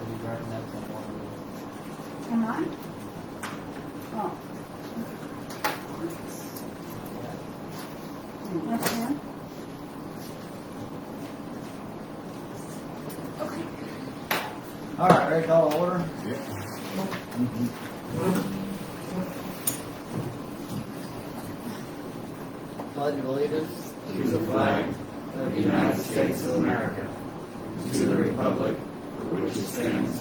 Are you wrapping up some water? Am I? Oh. Left hand? Okay. All right, ready to call to order? Pledge of allegiance. To the flag of the United States of America, to the republic for which it stands,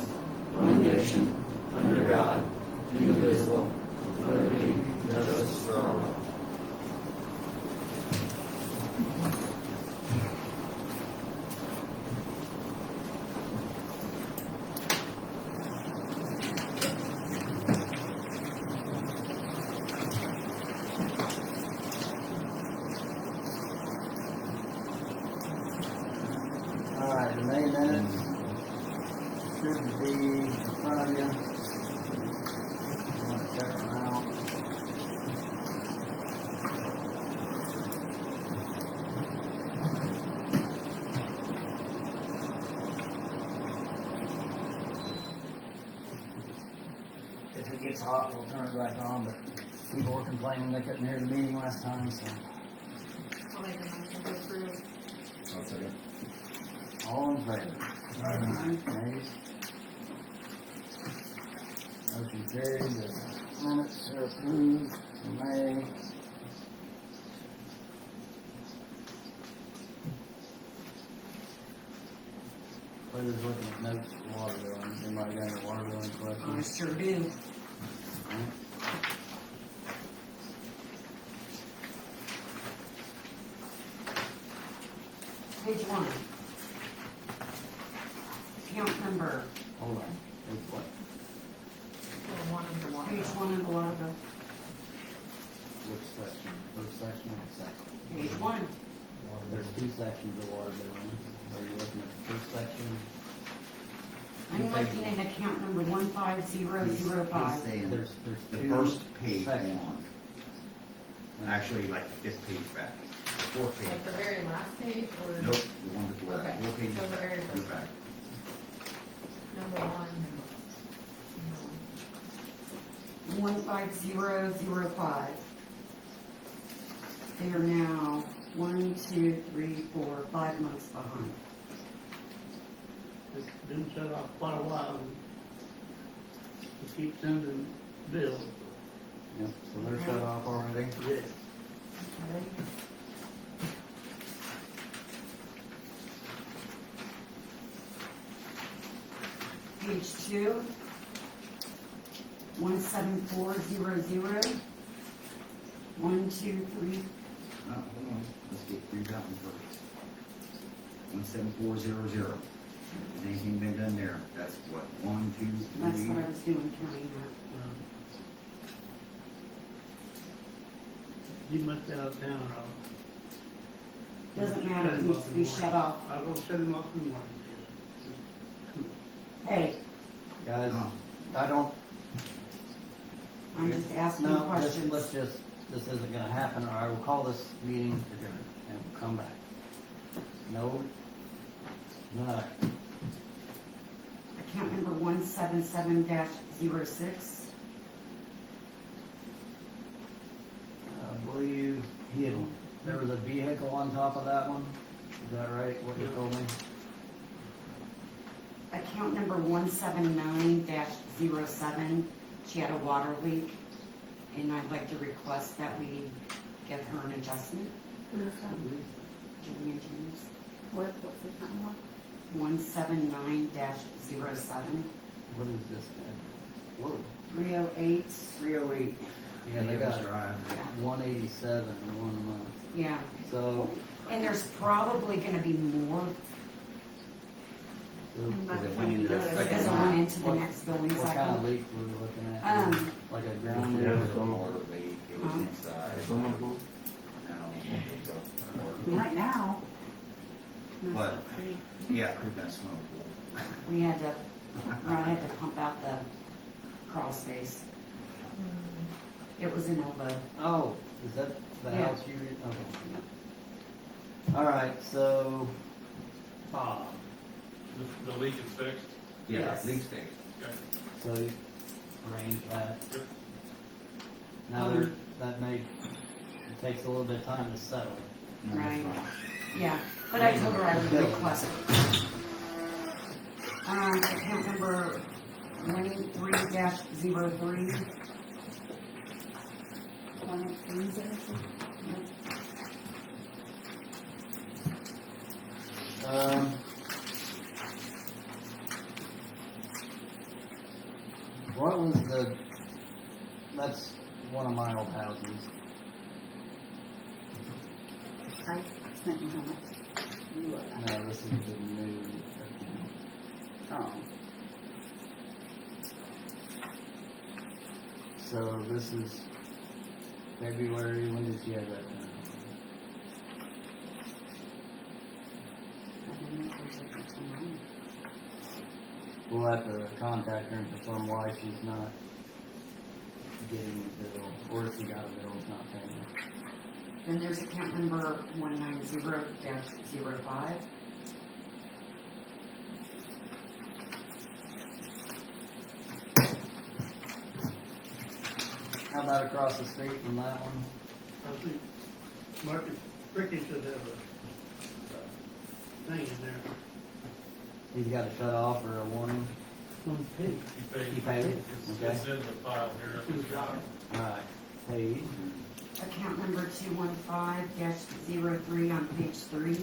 one nation, under God, indivisible, with liberty and justice for all. All right, the May minutes should be in front of you. You want to check them out? If it gets hot, we'll turn it back on, but people were complaining they couldn't hear the meeting last time, so. I'll make a motion to approve. I'll second. All in favor? Aye. Nays? Motion carried, the minutes are approved for May. We're just looking at notes for water bill. Anybody got any water bill I questions? sure do. Page 1. Account number. Hold on, it's what, Page 1 of the water bill. which section? First section or second? Page 1. There's two sections of water bill. Are you looking at the first section? I'm looking at account number 15005. There's The two first page sections. on. Actually, like the fifth page back. Fourth Like page. the very last page or? Nope, the one before that. Okay, Four pages. so the very Go first back. Number one. 15005. They are now 1, 2, 3, 4, 5 months behind. It's been shut off quite a while. We keep sending bills. Yep, so they're shut off already. Yeah. Okay. Page 2, 17400, 1, 2, 3, Oh, hold on. Let's get through that one first. 17400. Has anything been done there? That's what, 1, 2, 3? that's what I was doing, counting that. You must be out of town or. Doesn't matter, it needs to be shut off. I will shut him off in the morning. Hey, Guys, Oh. I don't, I'm just asking no, questions. let's just, this isn't gonna happen, or I will call this meeting adjourned and we'll come back. No, no, Account number 177-06. I believe there was a vehicle on top of that one. Is that right, what you told me? Account number 179-07, she had a water leak, and I'd like to request that we give her an adjustment. Julia James. What's the number? 179-07, What is this guy? Whoa, 308, 308. Yeah, they got Drive. 187 in 1 month. yeah. So, And there's probably gonna be more, Is it went into that because second it one? went into the next billing what kind of cycle. leak were we looking at? Like a ground It leak? was a water leak. It was Huh? inside. Right now. But, yeah, we've got smoke. We had to, Rod had to pump out the crawl space. It was in Elbow. Oh, is that the Yeah. house you, okay. All right, so, Bob, The leak is fixed. Yeah, Yes. leaf space. So you arrange that. Yep. Now that may, it takes a little bit of time to settle. Right. Yeah, but I told her I would request it. Account number 13-03. 130. What was that's one of my old houses. I sent you how much you were at. No, this is the new account. Oh, So this is February, when did you have that done? I didn't know if there's a difference in We'll have to contact her and confirm why she's not getting the bill, or if she got a bill, it's not paying. Then there's account number 190-05. How about across the street from that one? I think Marcus Ricky should have a thing in there. He's got a shut off or a warning? One page. He paid it? Okay. It's in the file here. Alright, paid. Account number 215-03 on page 3.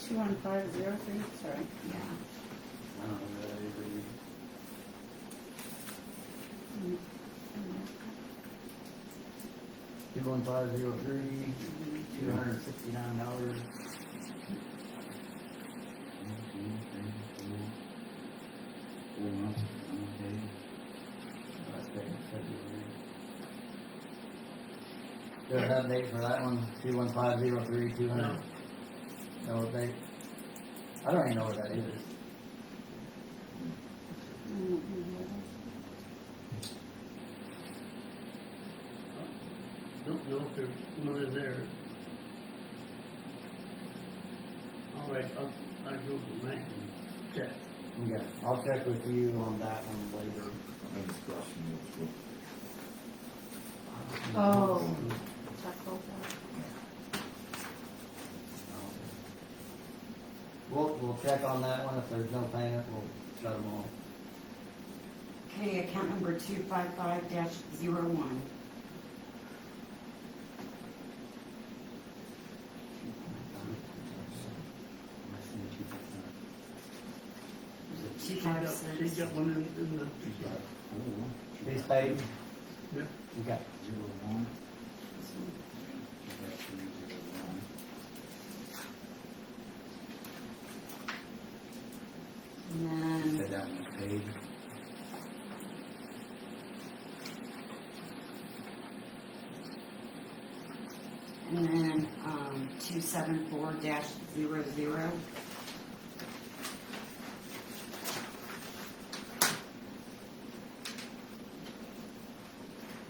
21503, sorry. Yeah. I don't know where that is either. Mm, 21503, $269. That's paid in February. Got an update for that one, 21503, 200. No update? I don't even know what that is. Don't know if there's one in there. All right, I'll go to the bank and check. Okay, I'll check with you on that one later. Oh. Check those out. We'll check on that one. If there's no payment, we'll shut them off. Okay, account number 255-01. She got 256. one in the, He's paid? yeah. Okay. And then Said that one was paid. And then, 274-00.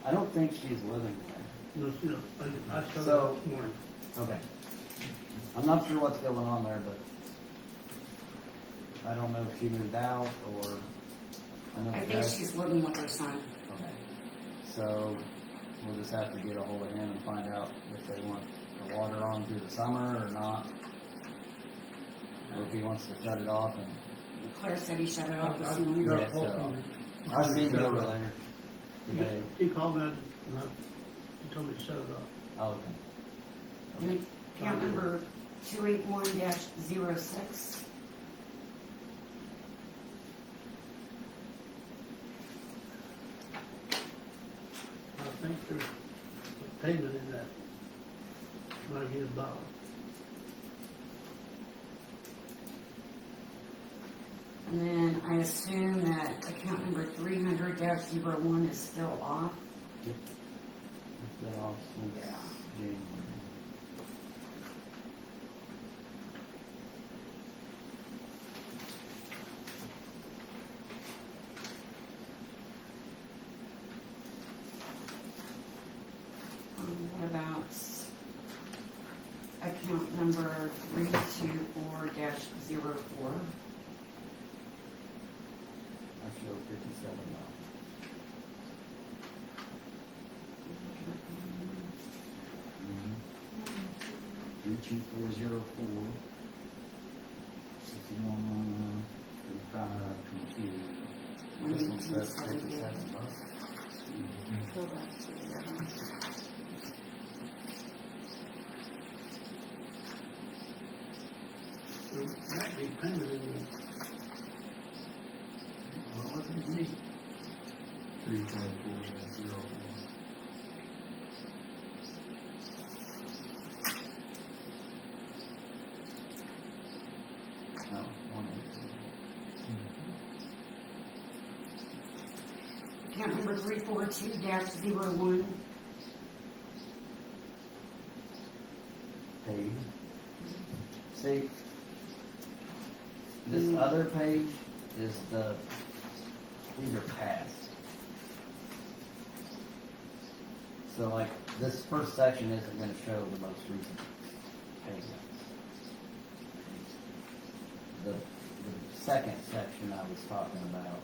I don't think she's living there. No, you know, I saw So- it this morning. Okay. I'm not sure what's going on there, but I don't know if she moved out or, I know I the think guys- she's living with her son. Okay. So we'll just have to get a hold of him and find out if they want the water on through the summer or not. Or if he wants to shut it off and, Claire said he shut it off this I morning. got Yeah, a call so- from him. I've seen it over there today. He called me and he told me to shut it off. Oh, okay. And account number 281-06. I think there's a payment in that. $98. And then I assume that account number 300-01 is still off. It's been off since January. What about account number 324-04? show 57 now. Mm-hmm. 32404. 6111. 3522. This one says 57 bucks. Go back to the other one. So that be payment in the, well, what do you need? 32404. No, 118. Account number 342-01. Page. See, this other page is these are past. So like, this first section isn't gonna show the most recent payments. The second section I was talking about,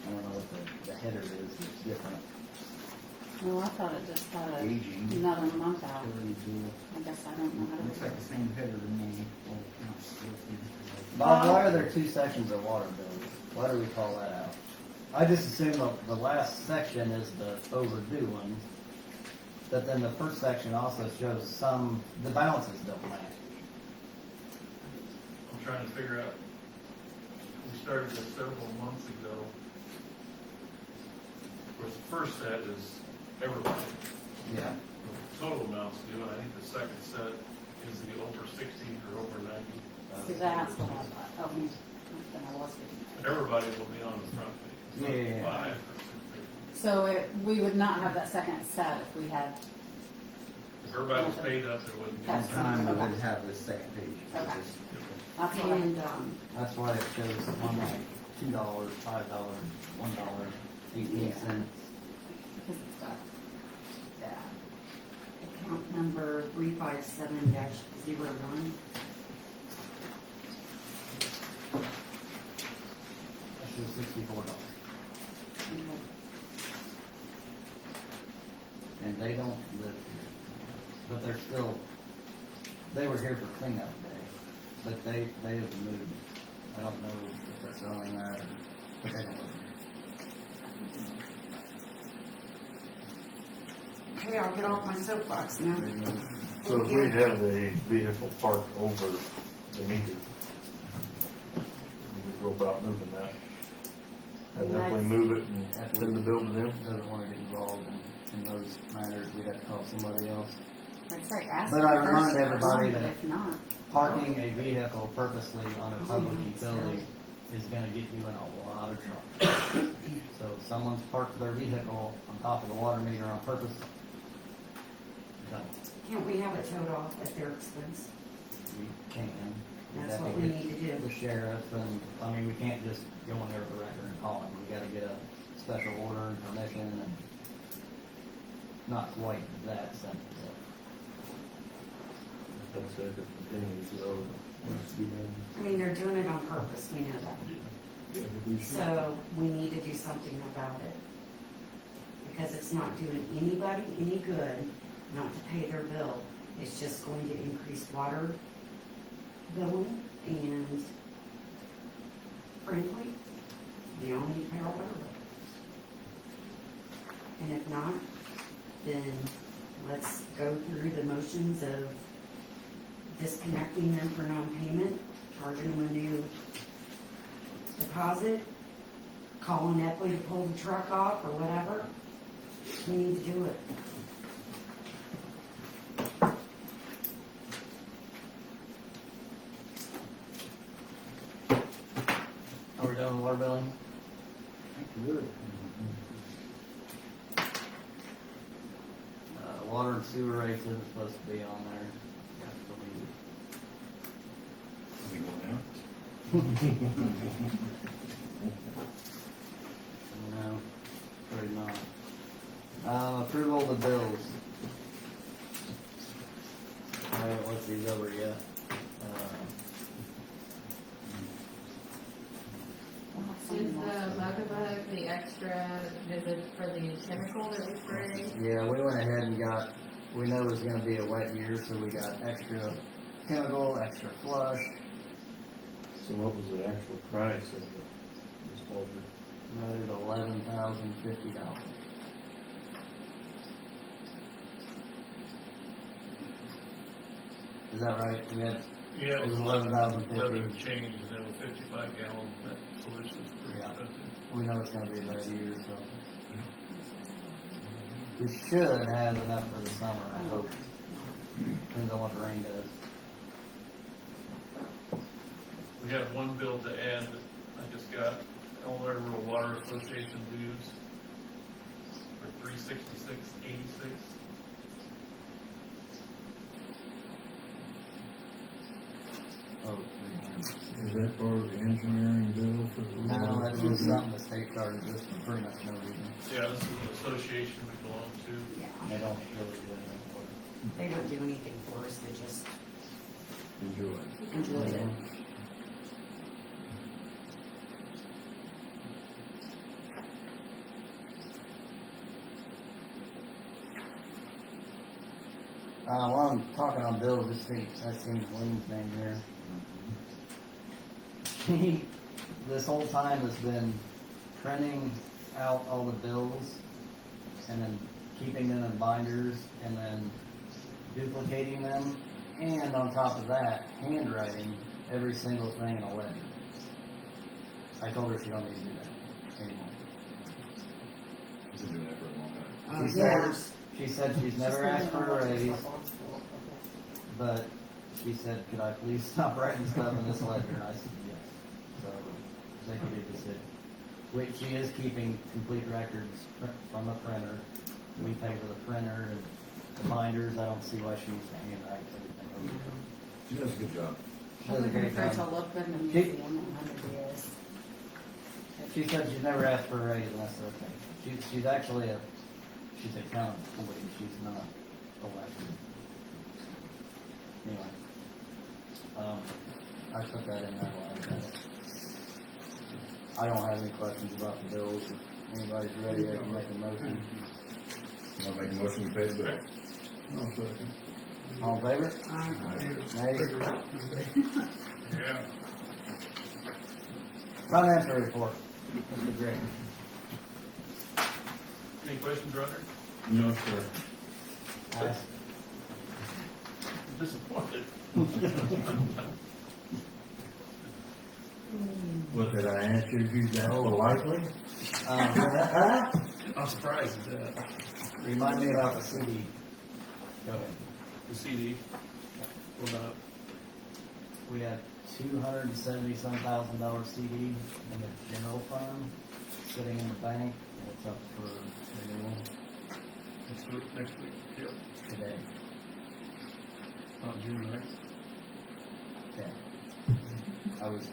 I don't know what the header is, it's different. Well, I thought it just had Aging. another month out. 32. I guess I don't know how to. Looks like the same header to me. All accounts. Bob, why are there two sections of water bills? Why do we call that out? I just assume the last section is the overdue one, but then the first section also shows the balances don't match. I'm trying to figure out, we started this several months ago. Of course, the first set is everybody, Yeah. the total amounts due, and I think the second set is the over 60 or over 90. See, that's what I thought. Oh, then I was getting. Everybody will be on the front page. Yeah. Five. So we would not have that second set if we had, If everybody was paid up, there wouldn't be. That's One time we would have the second page. Okay. that's what I, And, That's why it shows one like $2, $5, $1, 18 cents. because it's got, yeah. account number 357-01. That shows $64. And they don't live here, but they're still, they were here for cleanup day, but they have moved. I don't know if they're selling that or, but they don't live here. Okay, I'll get off my soapbox now. So if we have a vehicle parked over the meter, we could go about moving that. And definitely move it and send the bill to them. Doesn't want to get involved in those matters, we'd have to call somebody else. I'd say ask. But I them remind first if everybody it's on, that- If not, Parking a vehicle purposely on a public utility is gonna get you in a lot of trouble. So if someone's parked their vehicle on top of the water meter on purpose, don't. Can't we have it towed off at their expense? We can. We'd That's have what to we get need to do. the sheriff and, I mean, we can't just go in there with a record and call him. We gotta get a special order and permission and not quite that simple. That's it, if it continues, so. I mean, they're doing it on purpose, we know that. So we need to do something about it. Because it's not doing anybody any good not to pay their bill. It's just going to increase water billing and frankly, you all need to pay our water bill. And if not, then let's go through the motions of disconnecting them for non-payment, charging them a new deposit, calling Epley to pull the truck off or whatever. We need to do it. Are we done with water billing? Good. Water and sewer rates isn't supposed to be on there. I have to leave it. No, pretty not. Approval of the bills. I haven't looked these over yet. talk about the extra visit for the chemical that we sprayed? Yeah, we went ahead and got, we know it was gonna be a wet year, so we got extra chemical, extra flush. So what was the actual price of the disposal? Another $11,050. Is that right? We had, Yeah, it was 11,050. 11 change, and then a 55 gallon, that solution's pretty Yeah. expensive. We know it's gonna be a bad year, so. We should have enough for the summer, I hope. Depends on what the rain does. We have one bill to add that I just got, Delaware Rural Water Association dues for $366.86. Oh, Is that part of the engineering bill for the? no, that's just something the state charges us for pretty much no reason. Yeah, this is an association we belong to. Yeah, They don't really do anything for it. they don't do anything for us, they just Enjoy it. enjoy it. While I'm talking on bills, just think, that seems Lean's name here. He, this whole time has been printing out all the bills and then keeping them in binders and then duplicating them. And on top of that, handwriting every single thing in a ledger. I told her she don't need to do that anymore. She's been doing that for a long time. She said she's never asked for a raise, but she said, could I please stop writing stuff in this ledger? And I said, yes. So, executive decision. Which she is keeping complete records from a printer. We pay for the printer and the binders. I don't see why she needs to handwrite everything. She does a good job. She does a great Prefer to job. look in the museum and what it is. She said she's never asked for a raise, and that's okay. She's actually she's a county employee, she's not elected. Anyway, I put that in there while I got it. I don't have any questions about the bills. If anybody's ready, they can make a motion. I'll make a motion to pay the bill. All in favor? Nay? Yeah. Financial report, Mr. Gray. Any questions, Roger? No, sir. Ask. I'm disappointed. What did I answer you that politely? I'm surprised at that. Remind me about the CD. Go ahead. The CD, what about, We have $270-some thousand CD in the general fund, sitting in the bank, and it's up for renewal next week? Yep. today. Not June, right? Okay. I was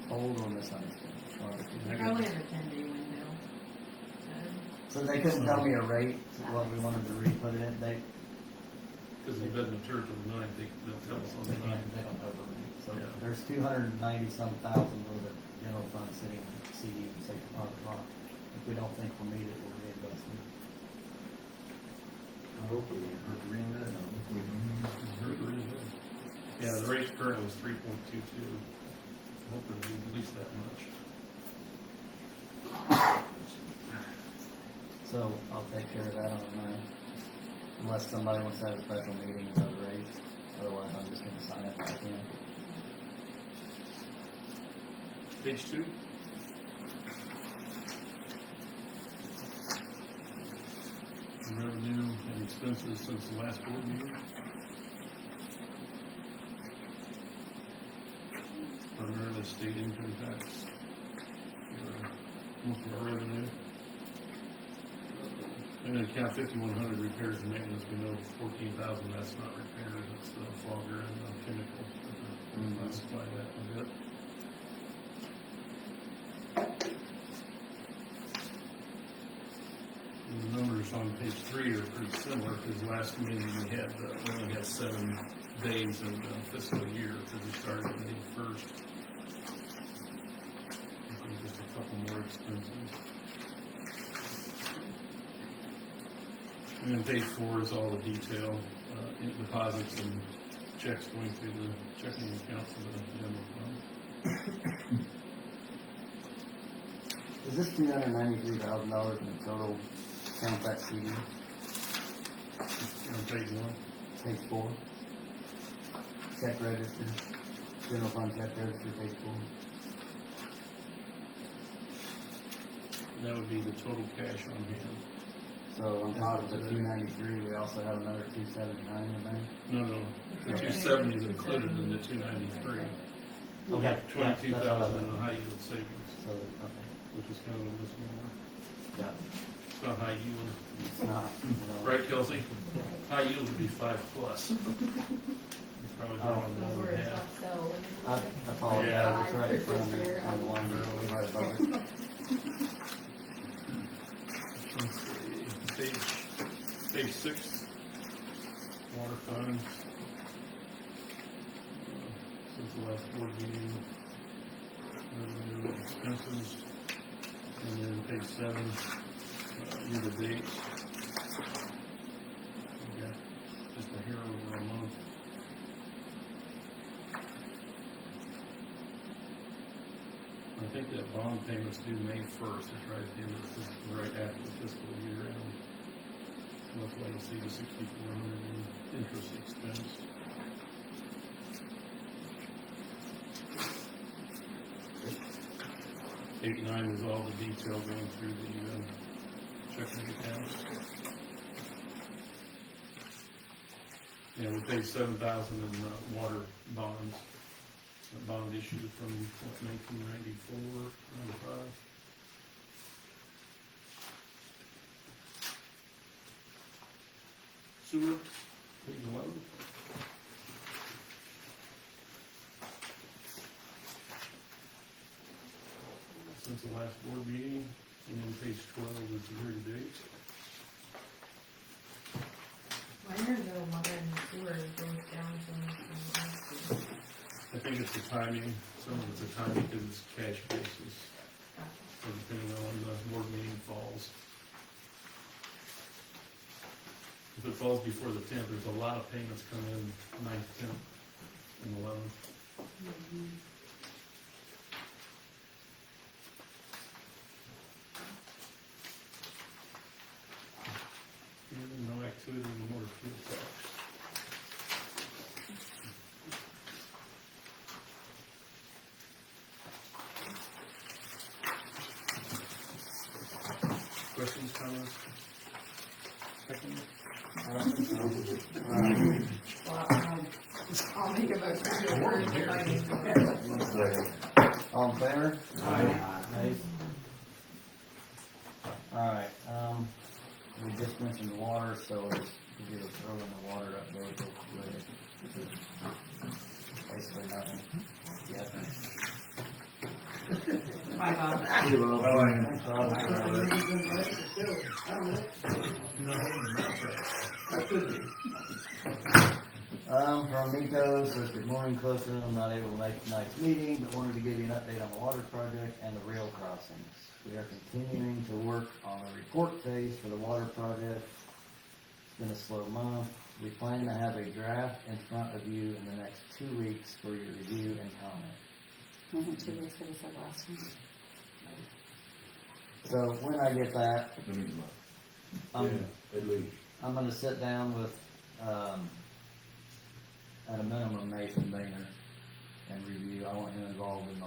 told or misunderstood. One of the two. Probably in a 10-day window. So they couldn't tell me a rate, what we wanted to re-put it in, Because it doesn't mature till the 9th, they'll tell us on the 9th. they don't know the rate. So Yeah. there's 290-some thousand for the general fund sitting in the CD and safe deposit box. If we don't think we'll need it, we'll reinvest it. Hopefully, Yeah, the rate currently was 3.22. Hoping we at least that much. So I'll take care of that on the 9th. Unless somebody wants to have a special meeting about the rates. Otherwise, I'm just gonna sign it back in. Page 2. Revenue and expenses since the last board meeting. Primarily state income tax. Most of our revenue. And then account 5100 repairs and maintenance, we know 14,000, that's not repairs, it's the fogger and the chemical. Classify that a bit. And the numbers on page 3 are pretty similar, because last meeting we only had 7 days of the fiscal year, because we started May 1st. Just a couple more expenses. And then page 4 is all the detail, in deposits and checks going through the checking accounts of the general fund. Is this $293,000 in the total count that CD? On page 1. Page 4. Check register, general fund check register, page 4. That would be the total cash on hand. So on top of the 293, we also have another 279 in there. No, the 270 is included in the 293. We Okay. have 22,000 in the high yield savings, So, okay, which is kind of a misnomer. got it. It's not high yield, It's not, right, Kelsey? High yield would be 5+. You probably don't want That's more where than it's half. not so. I apologize, it's right in front of me, on the one right above it. Let's see, page 6, water funds. Since the last board meeting, revenue expenses, and then page 7, year to date. We got just a hair over a month. I think that bond payment's due May 1st, it's right at the end of the, right after the fiscal year end. So that's why you see the 6,400 in interest expense. Eight and 9 is all the detail going through the checking accounts. Yeah, we paid 7,000 in water bonds. A bond issued from, 1994, 95. Sewer, page 11. Since the last board meeting, and then page 12 is year to date. Why are the water and sewer goes down so much from last year? I think it's the timing, some of it's the timing because it's cash basis, so depending on when the board meeting falls. If it falls before the 10th, there's a lot of payments come in 9th, 10th, and 11th. And no activity in the motor fuel tax. Questions, comments? Seconds? Well, I'll make a motion to approve the financial report. Second. All in favor? Aye. Ayes. Alright, we just mentioned water, so let's do a throw in the water update real quick. Basically nothing. Yeah. Bye, Bob. From Nico, says good morning, Clifton. I'm not able to make tonight's meeting, but wanted to give you an update on the water project and the rail crossings. We are continuing to work on the report phase for the water project. It's been a slow month. We plan to have a draft in front of you in the next 2 weeks for your review and comment. Wasn't 2 weeks ago, said last time. So when I get that, At least. I'm gonna sit down with, at a minimum, Nathan Boehner and review. I want him involved in the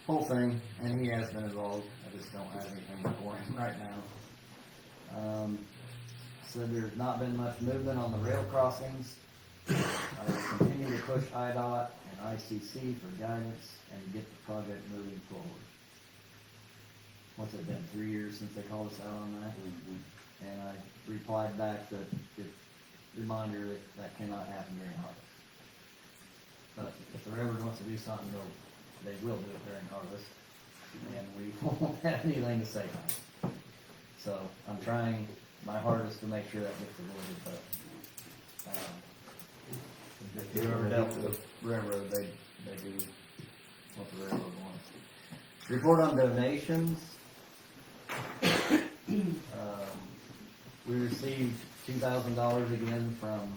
whole thing, and he has been involved. I just don't have anything for him right now. So there's not been much movement on the rail crossings. I will continue to push IDOT and ICC for guidance and get the project moving forward. What's it been, 3 years since they called us out on that? And I replied back that, reminder that that cannot happen during harvest. But if the railroad wants to do something, they will do it during harvest, and we won't have anything to say about it. So I'm trying my hardest to make sure that gets avoided, but, if you've ever dealt with railroad, they do what the railroad wants. Report on donations. We received $2,000 again from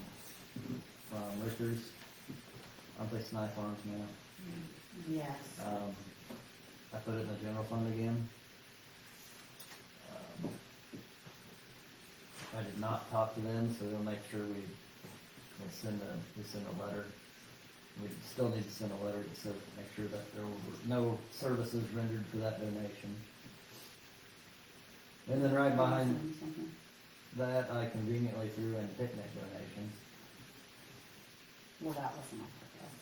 Rickers. Aren't they Snipe Farms now? Yes. I put it in the general fund again. I did not talk to them, so we'll make sure we send a letter. We still need to send a letter to make sure that there were no services rendered for that donation. And then right behind that, I conveniently threw in picnic donations. Well, that wasn't on purpose.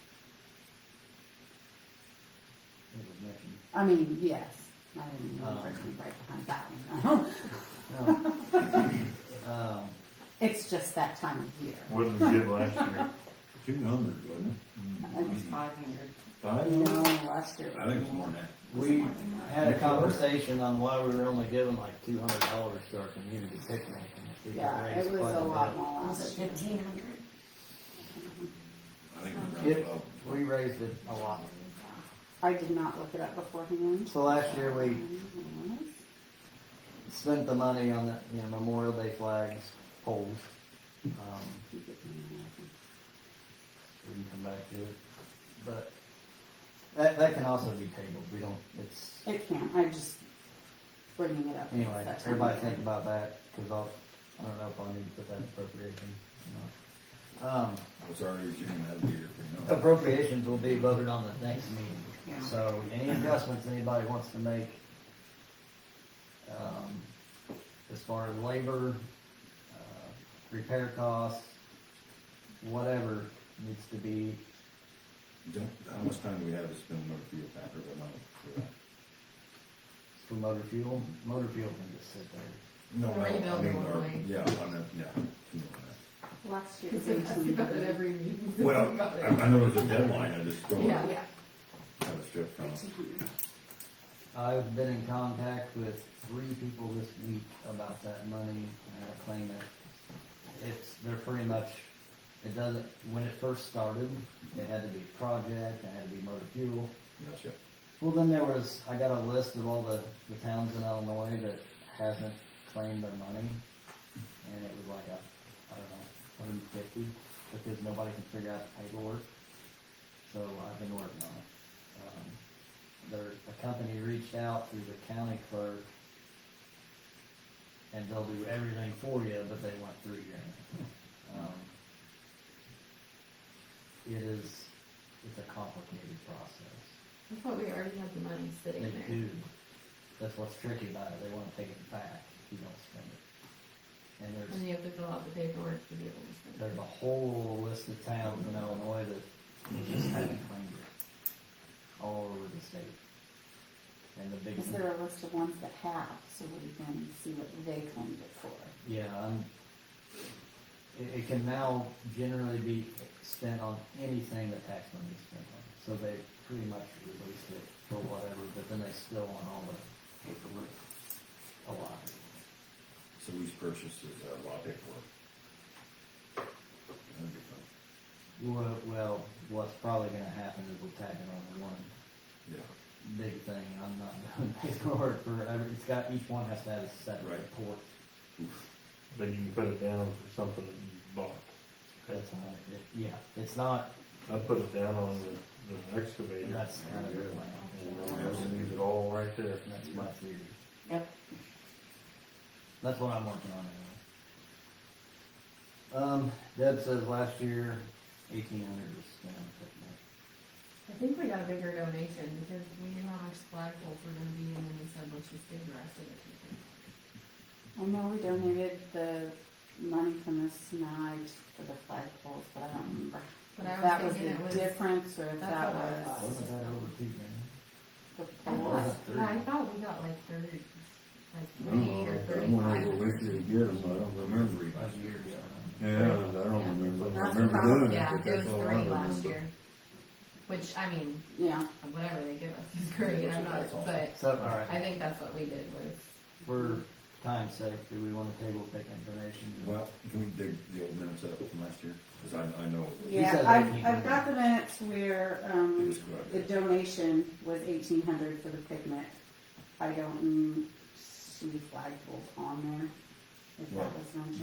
It was mentioned. I mean, yes, I didn't remember to be right behind that one. It's just that time of year. What did we get last year? 200, wasn't I think It's it's 500. 500? No, last year. it? I think it's more than that. We had a conversation on why we were only giving like $200 to our community picnic. And if we could Yeah, raise it was quite a lot bit. more Was last it year. 1,500? I think it was It- around We raised it a lot. I did not look it up beforehand. So last year we spent the money on the, Memorial Day flags, poles. We can come back to it. But that can also be tabled. We don't, It can, I just bringing it up. anyway, that time everybody of year. think about that, cause I don't know if I need to put that in appropriation. I was already assuming that'd be here for now. Appropriations will be voted on the next meeting. Yeah. So any adjustments anybody wants to make, as far as labor, repair costs, whatever needs to be, How much time do we have to spend on motor fuel pack or the money for that? for motor fuel can just sit there. No, Or rebuild the one or- way. Yeah, I know, yeah. Last year. Because we talk about it every meeting. Well, I know there's a deadline, I just don't Yeah, have a strip from. I've been in contact with 3 people this week about that money and how to claim it. They're pretty much, it doesn't, when it first started, it had to be project, it had to be motor fuel. Gotcha. Well, then I got a list of all the towns in Illinois that hasn't claimed their money, and it was like I don't know, 150, because nobody can figure out the paperwork. So I've been working on it. A company reached out through the county clerk, and they'll do everything for you, but they want $3 grand. It's a complicated process. I thought we already had the money sitting They there. do. That's what's tricky about it. They wanna take it back if you don't spend it. And And there's you have to fill out the paperwork to be able to spend it. a whole list of towns in Illinois that just haven't claimed it. All over the state. And the big, Is there a list of ones that have, so we can see what they claimed it for? yeah, it can now generally be spent on anything that tax money is spent on. So they pretty much released it for whatever, but then they still want all the paperwork. A lot. So these purchases are a lot of paperwork. That'd be fun. Well, what's probably gonna happen is we'll tag it on one Yeah, big thing. I'm not doing paperwork for every, each one has to have a separate Right. report. Then you can put it down for something that you bought. That's not, yeah, it's not, I put it down on the excavator. that's kind of good. And leave it all right there. That's my theory. Yep. That's what I'm working on anyway. Deb says last year, 1,800 was spent on picnic. I think we got a bigger donation because we knew how much flagpoles were gonna be, and then we said, let's just give the rest of it to people. I know we donated the money from the SNIDE for the flagpoles, but I don't remember. But If I was that was thinking the it was- difference, or if that's that what it was Wasn't that over 2 grand? the I poles. thought we got like 30, like I don't 28 or know, I went over 35. with you to get them, I don't remember. That was years ago. Yeah, I don't remember, I That's remember about- doing it, Yeah, but it that's was all I 3 last remember. year. Which, I mean, Yeah, whatever they give us is great, I'm not, but So, alright, I think that's what we did was, for time's sake, do we want to table picnic donations? Well, can we dig the old minutes up from last year? Cause I know yeah, said I've 1,800. got the minutes where, it was the correct. donation was 1,800 for the picnic. I don't see flagpoles on there. if Well, that was mentioned.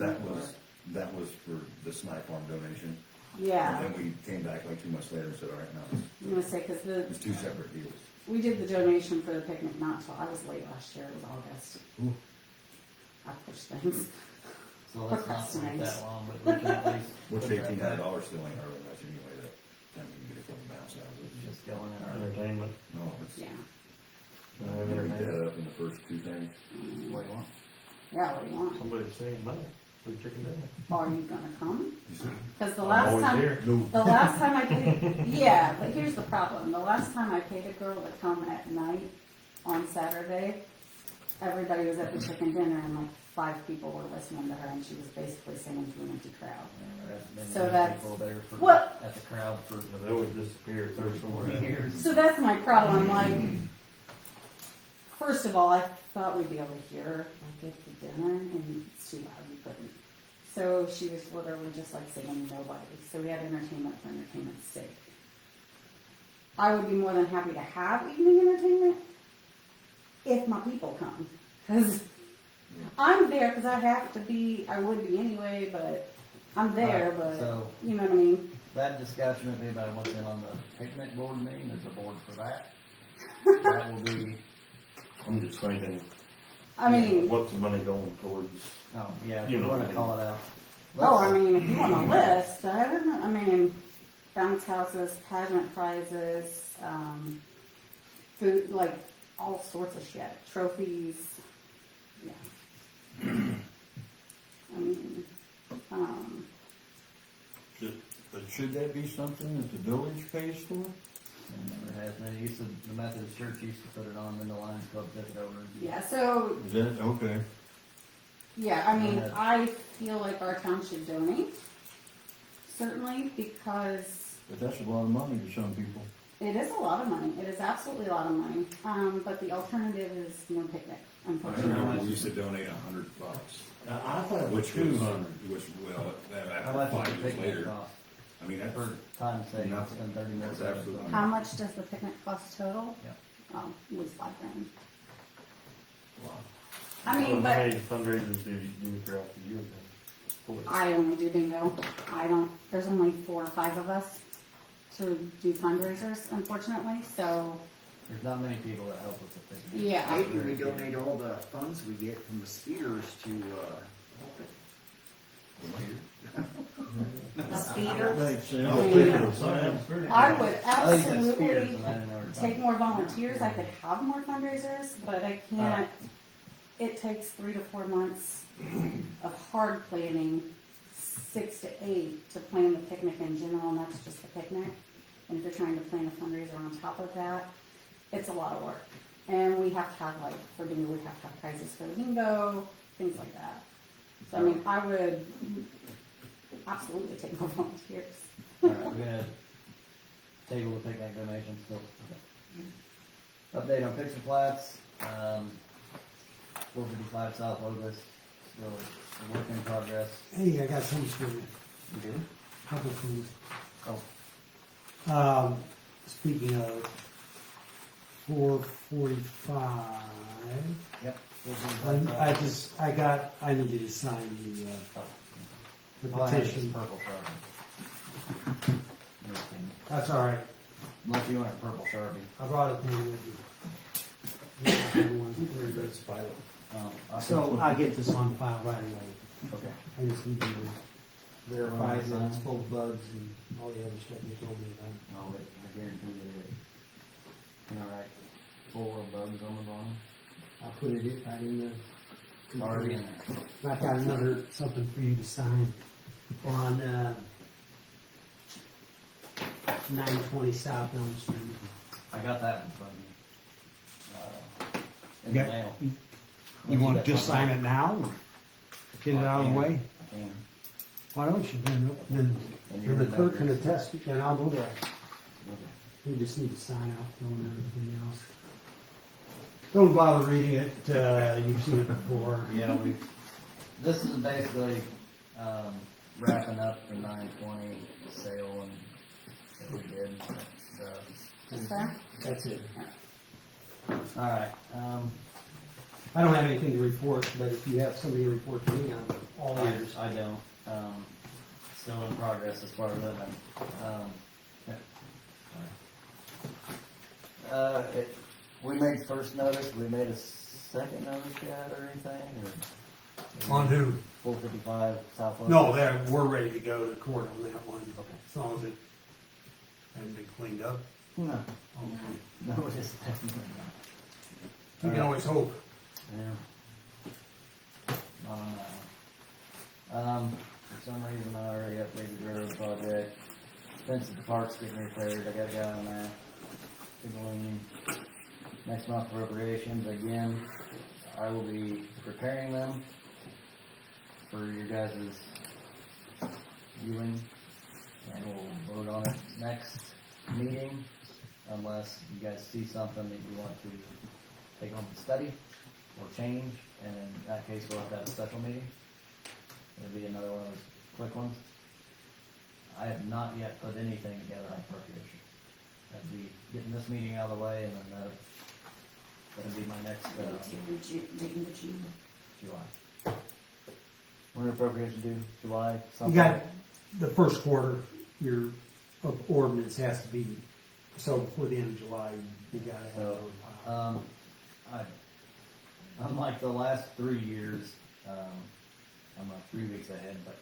that was for the Snipe Farm donation. Yeah, And then we came back like 2 months later and said, all right, now I'm gonna say, cause it's two separate deals. we did the donation for the picnic not till, I was late last year, it was August. Ooh. I pushed things. So let's not wait Procrastinate. that long, but we can at least. Which put that $1,800 back. still ain't hardly much anyway, that time you can get a couple bounce out of it. Just going in our, Entertainment. No, it's, Yeah. we beat that up in the first two things. what do you want? Yeah, what do you want? Somebody's saying money, for chicken dinner. Are you gonna come? You see? Cause the I'm last always time, here. the last time I paid, yeah, but here's the problem, the last time I paid a girl to come at night on Saturday, everybody was at the chicken dinner and like 5 people were listening to her and she was basically singing to an empty crowd. There hasn't been So many that's- people there for, what- at the crowd for They always disappear, if they're somewhere. years. So that's my problem, like, first of all, I thought we'd be able to hear her like at the dinner and it's too loud, we couldn't. So she was literally just like singing nobody, so we had entertainment for entertainment's sake. I would be more than happy to have evening entertainment if my people come, cause I'm there, cause I have to be, I would be anyway, but I'm there, Alright, but, so- you know what I mean? That discussion, if anybody wants in on the picnic board meeting, there's a board for that. That will be, I'm just thinking, I mean, what's the money going towards? oh, yeah, if You you know what I wanna mean. call it out. oh, I Let's- mean, if you want a list, I mean, bounce houses, pageant prizes, food, like, all sorts of shit, trophies, yeah. I mean, But should that be something that the village pays for? It never has been. It used to, the Methodist Church used to put it on, then the Lions Club took it over. yeah, so, Is that, okay. yeah, I mean, Yeah. I feel like our town should donate, certainly, because But that's a lot of money to some people. it is a lot of money, it is absolutely a lot of money, but the alternative is no picnic, I unfortunately. remember We used to donate $100. I thought it was Which was, 200. which, well, that How much after does 5 the years picnic later, cost? I mean, that's, For time's sake, it's Nothing. been 30 minutes. That's absolutely How much does the picnic cost total? Yeah. Oh, at least $5,000. Wow. I mean, How but many fundraisers do you do throughout the year then? I only do bingo. I don't, there's only 4 or 5 of us to do fundraisers, unfortunately, so, There's not many people that help with the picnic. yeah. maybe we donate all the funds we get from the spears to, A speeder. I I would Oh, you said spears, absolutely and I didn't know what you're take talking more volunteers. I could have more fundraisers, but I can't. Alright. It takes 3 to 4 months of hard planning, 6 to 8 to plan the picnic in general, and that's just the picnic. And if you're trying to plan a fundraiser on top of that, it's a lot of work. And we have to have, like, for bingo, we have to have prizes for the bingo, things like that. So, I mean, I would absolutely take more volunteers. Alright, we're gonna table the picnic donation still. Update on picture flats, 455 South Locust, still a work in progress. Hey, I got something for you, You do? couple things. Oh, Speaking of 445, yep. 455 South Locust. I need you to sign the All I have is petition. purple Sharpie. That's all right, Unless you want a purple Sharpie. I brought it down with you. There it is. So I get this on file right away. Okay. I just need you to verify that it's full of bugs and all the other stuff you told me about. No, wait, I guarantee you it. You know, right, full of bugs on the bottom. I'll put it right in the. It's already in there. I've got another, something for you to sign on, 920 South Elm Street. I got that one from you. In the Yeah. mail. You want to just sign it now? Or get it out of the way? I can. Why don't you, then And you're the the clerk can notary. attest, and I'll go there. Okay. You just need to sign out, fill in everything else. Don't bother reading it, you've seen it before. Yeah, this is basically, wrapping up the 920 sale and that we did. Okay. That's it. Alright, I don't have anything to report, but if you have something to report to me, I'm all ears. I don't, still in progress as far as living. Yeah. We made first notice, we made a second notice yet or anything, or? On who? 455 Southwest? No, we're ready to go to court on that one. Okay. As long as it hasn't been cleaned up. No, Okay. no, it is definitely not. You can always hope. Yeah. For some reason I already updated the road project. Fence at the park's getting repaired, I got a guy on that. Signaling next month appropriations, again, I will be preparing them for your guys' viewing, and we'll vote on it next meeting, unless you guys see something that you want to take home to study or change, and in that case, we'll have to have a special meeting. It'll be another one of those quick ones. I have not yet put anything together on appropriation. That'd be getting this meeting out of the way, and then that'll be my next, June. July. When appropriation due, July, You something? got the first quarter, your ordinance has to be, so before the end of July, you gotta have it on file. Unlike the last 3 years, I'm like 3 weeks ahead, but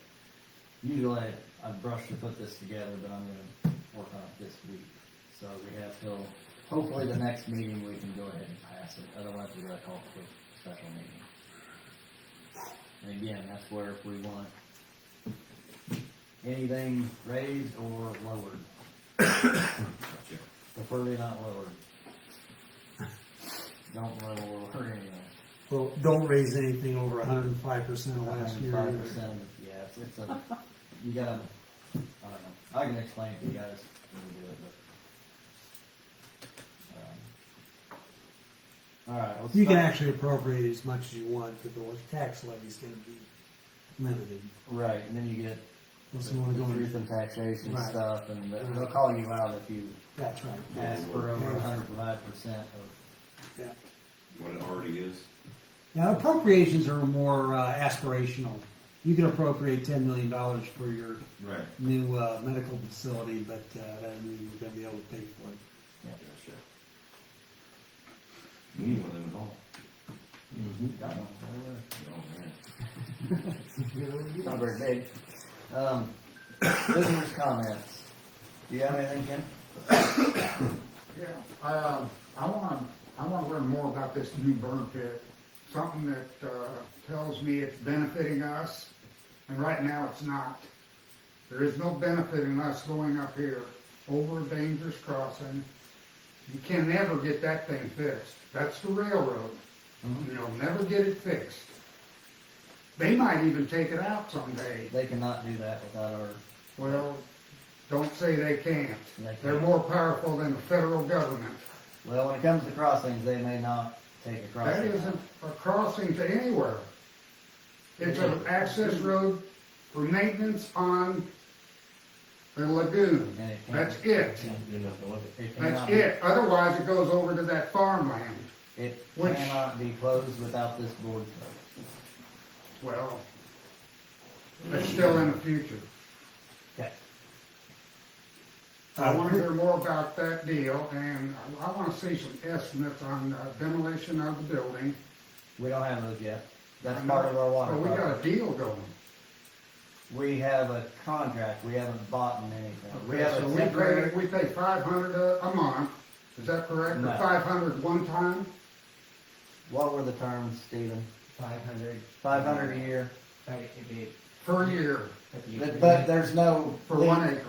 usually I've brushed to put this together, but I'm gonna work on it this week. So we have till, hopefully the next meeting we can go ahead and pass it, otherwise we gotta call for a special meeting. And again, that's where if we want anything raised or lowered, preferably not lowered. Don't lower anything. Well, don't raise anything over 105% of last year. 105%, yeah, it's a, you gotta, I don't know, I can explain it to you guys when we do it, but. Alright, let's You can start- actually appropriate as much as you want, but the tax levy's gonna be limited. Right, and then you get Unless you wanna go truth in. and taxation Right. stuff, and they'll call you out if you That's right. ask for over 105% of, Yeah. What it already is. Now appropriations are more aspirational. You can appropriate $10 million for your Right. new medical facility, but that doesn't mean you're gonna be able to pay for it. Gotcha. You need one of them at all. got one, Oh, man. not very big. Visitors' comments. Do you have anything, Ken? Yeah, I wanna learn more about this new burn pit. Something that, tells me it's benefiting us, and right now it's not. There is no benefit in us going up here over a dangerous crossing. You can never get that thing fixed. That's the railroad. You'll never get it fixed. They might even take it out someday. They cannot do that without our, Well, don't say they can't. They can't. They're more powerful than the federal government. well, when it comes to crossings, they may not take a crossing. That isn't a crossing to anywhere. It's an access road for maintenance on the lagoon. And it can't- That's it. It That's cannot be- it. Otherwise, it goes over to that farmland. It Which- cannot be closed without this board. Well, that's still in the future. Okay. I want to hear more about that deal, and I want to see some estimates on demolition of the building. We don't have those yet. That's part of our water So we got project. a deal going. We have a contract, we haven't bought anything. We have So a temporary, we pay $500 a month, is that correct? Or No. $500 one time? what were the terms, Stephen? 500. 500 a year, Per year, but there's no. for 1 acre,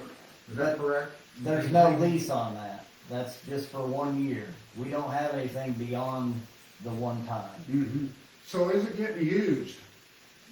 is that correct? There's no lease on that. That's just for 1 year. We don't have anything beyond the one time. Mm-hmm. So is it getting used?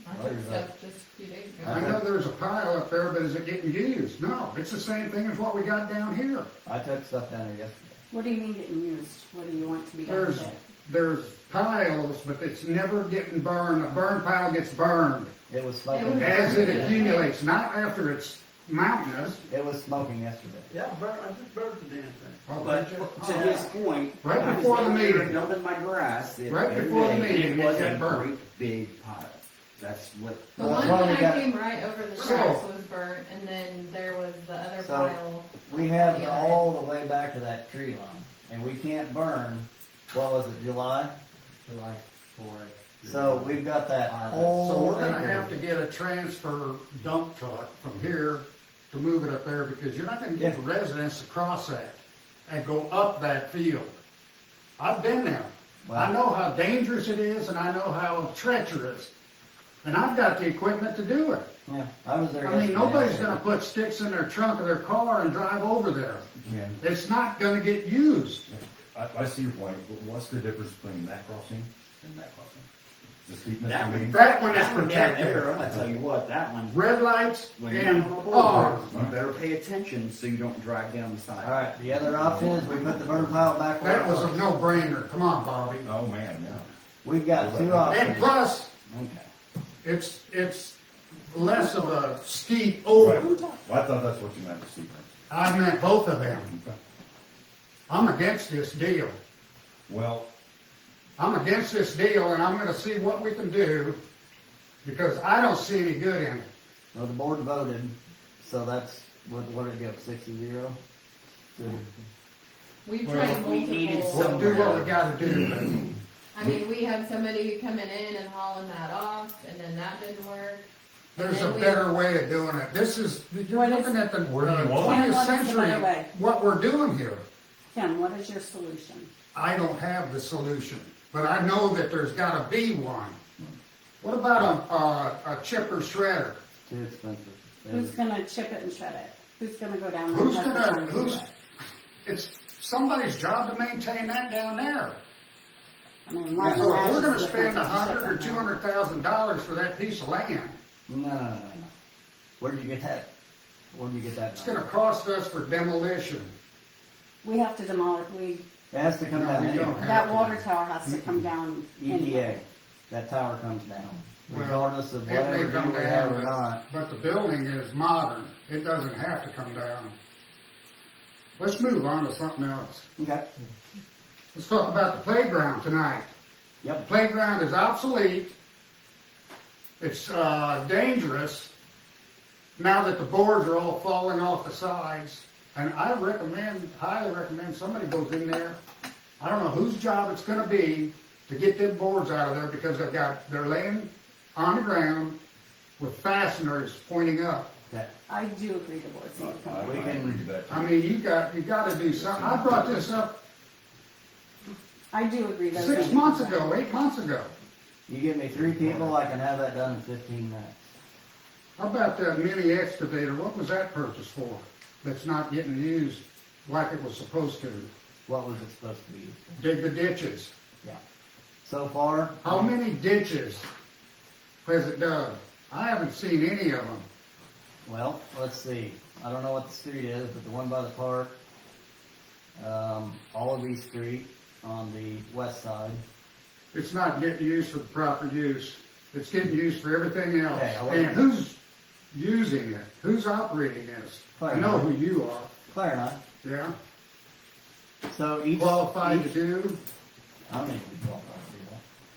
I took stuff just a few days ago. I know there's a pile up there, but is it getting used? No, it's the same thing as what we got down here. I took stuff down there yesterday. What do you mean getting used? What do you want to be done with it? There's piles, but it's never getting burned. A burn pile gets burned It was smoking. as it accumulates, not after it's mountainous. It was smoking yesterday. Yeah, I just burned the damn thing. Oh, But to his point. Right I was before the down there meeting. Dumping my grass. Right before the meeting, It was it a got burned. great big pile. That's what. The Well, one why when we I got- came right over the So- tracks was burnt, and then there was the other So- pile. We have on the all the way back to that tree line, and we can't burn, what was it, July? July 4th. So we've got that So whole we're gonna acre. have to get a transfer dump truck from here to move it up there, because you're not gonna get the residents to cross that and go up that field. I've been there. I know how dangerous it is, and I know how treacherous, and I've got the equipment to do it. Yeah, I was there I mean, yesterday. nobody's gonna put sticks in their trunk of their car and drive over there. Yeah. It's not gonna get used. I see your point, but what's the difference between that crossing and that crossing? Just keep That missing one, me. That one is that one down there, protected. I'm gonna tell you what, that one. Red lights When you're and on a arms. boulevard, you better pay attention so you don't drive down the side. Alright, the other option is we put the burn pile back where That it was a was. no-brainer. Come on, Bobby. Oh, man, yeah. We've got two And options. plus, Okay. it's less of a steep over. Well, I thought that's what you meant to see. I meant both of them. I'm against this deal. Well, I'm against this deal, and I'm gonna see what we can do, because I don't see any good in it. Well, the board voted, so that's, what did it go, 60-0? We've Well, tried we needed multiple. We'll do what we gotta do. I mean, we had somebody coming in and hauling that off, and then that didn't work. There's a And then we- better way of doing it. This is, you're What is- looking at the Where do you want it? 20th What is the century, better way? what we're doing here. Kim, what is your solution? I don't have the solution, but I know that there's gotta be one. What about a chipper shredder? Too expensive. Who's gonna chip it and shred it? Who's gonna go down there? Who's and have the gonna, time to do who's, it? it's somebody's job to maintain that down there. I mean, So Marshall if we're Ash gonna is spend looking for $100,000 or something. $200,000 for that piece of land, No. Where did you get that? Where did you get that? it's from? gonna cost us for demolition. We have to demolish, It has to come No, down we anyway. don't. that water tower has to come down anyway. EPA, that tower comes down, Well, regardless of It may whatever come deal we have or down, not. but the building is modern. It doesn't have to come down. Let's move on to something else. Okay. Let's talk about the playground tonight. The Yep. playground is obsolete. It's dangerous now that the boards are all falling off the sides. And I highly recommend somebody goes in there. I don't know whose job it's gonna be to get them boards out of there, because they're laying on the ground with fasteners pointing up. Okay. I do agree the board's need to come I down. We can- agree with that. I mean, you gotta do something. I brought this up I do agree those. 6 need to months come down. ago, 8 months ago. You give me 3 people, I can have that done in 15 minutes. How about that mini excavator? What was that purchased for? That's not getting used like it was supposed to. What was it supposed to be? Dig the ditches. So far, How many ditches has it dug? I haven't seen any of them. well, let's see. I don't know what the street is, but the one by the park, Olive Street on the west side. It's not getting used for the proper use. It's getting used for everything else. Okay, I'll- And who's using it? Who's operating this? I know who you are, Claire and I. yeah? So each. Qualified to each- do? I don't need to be qualified to do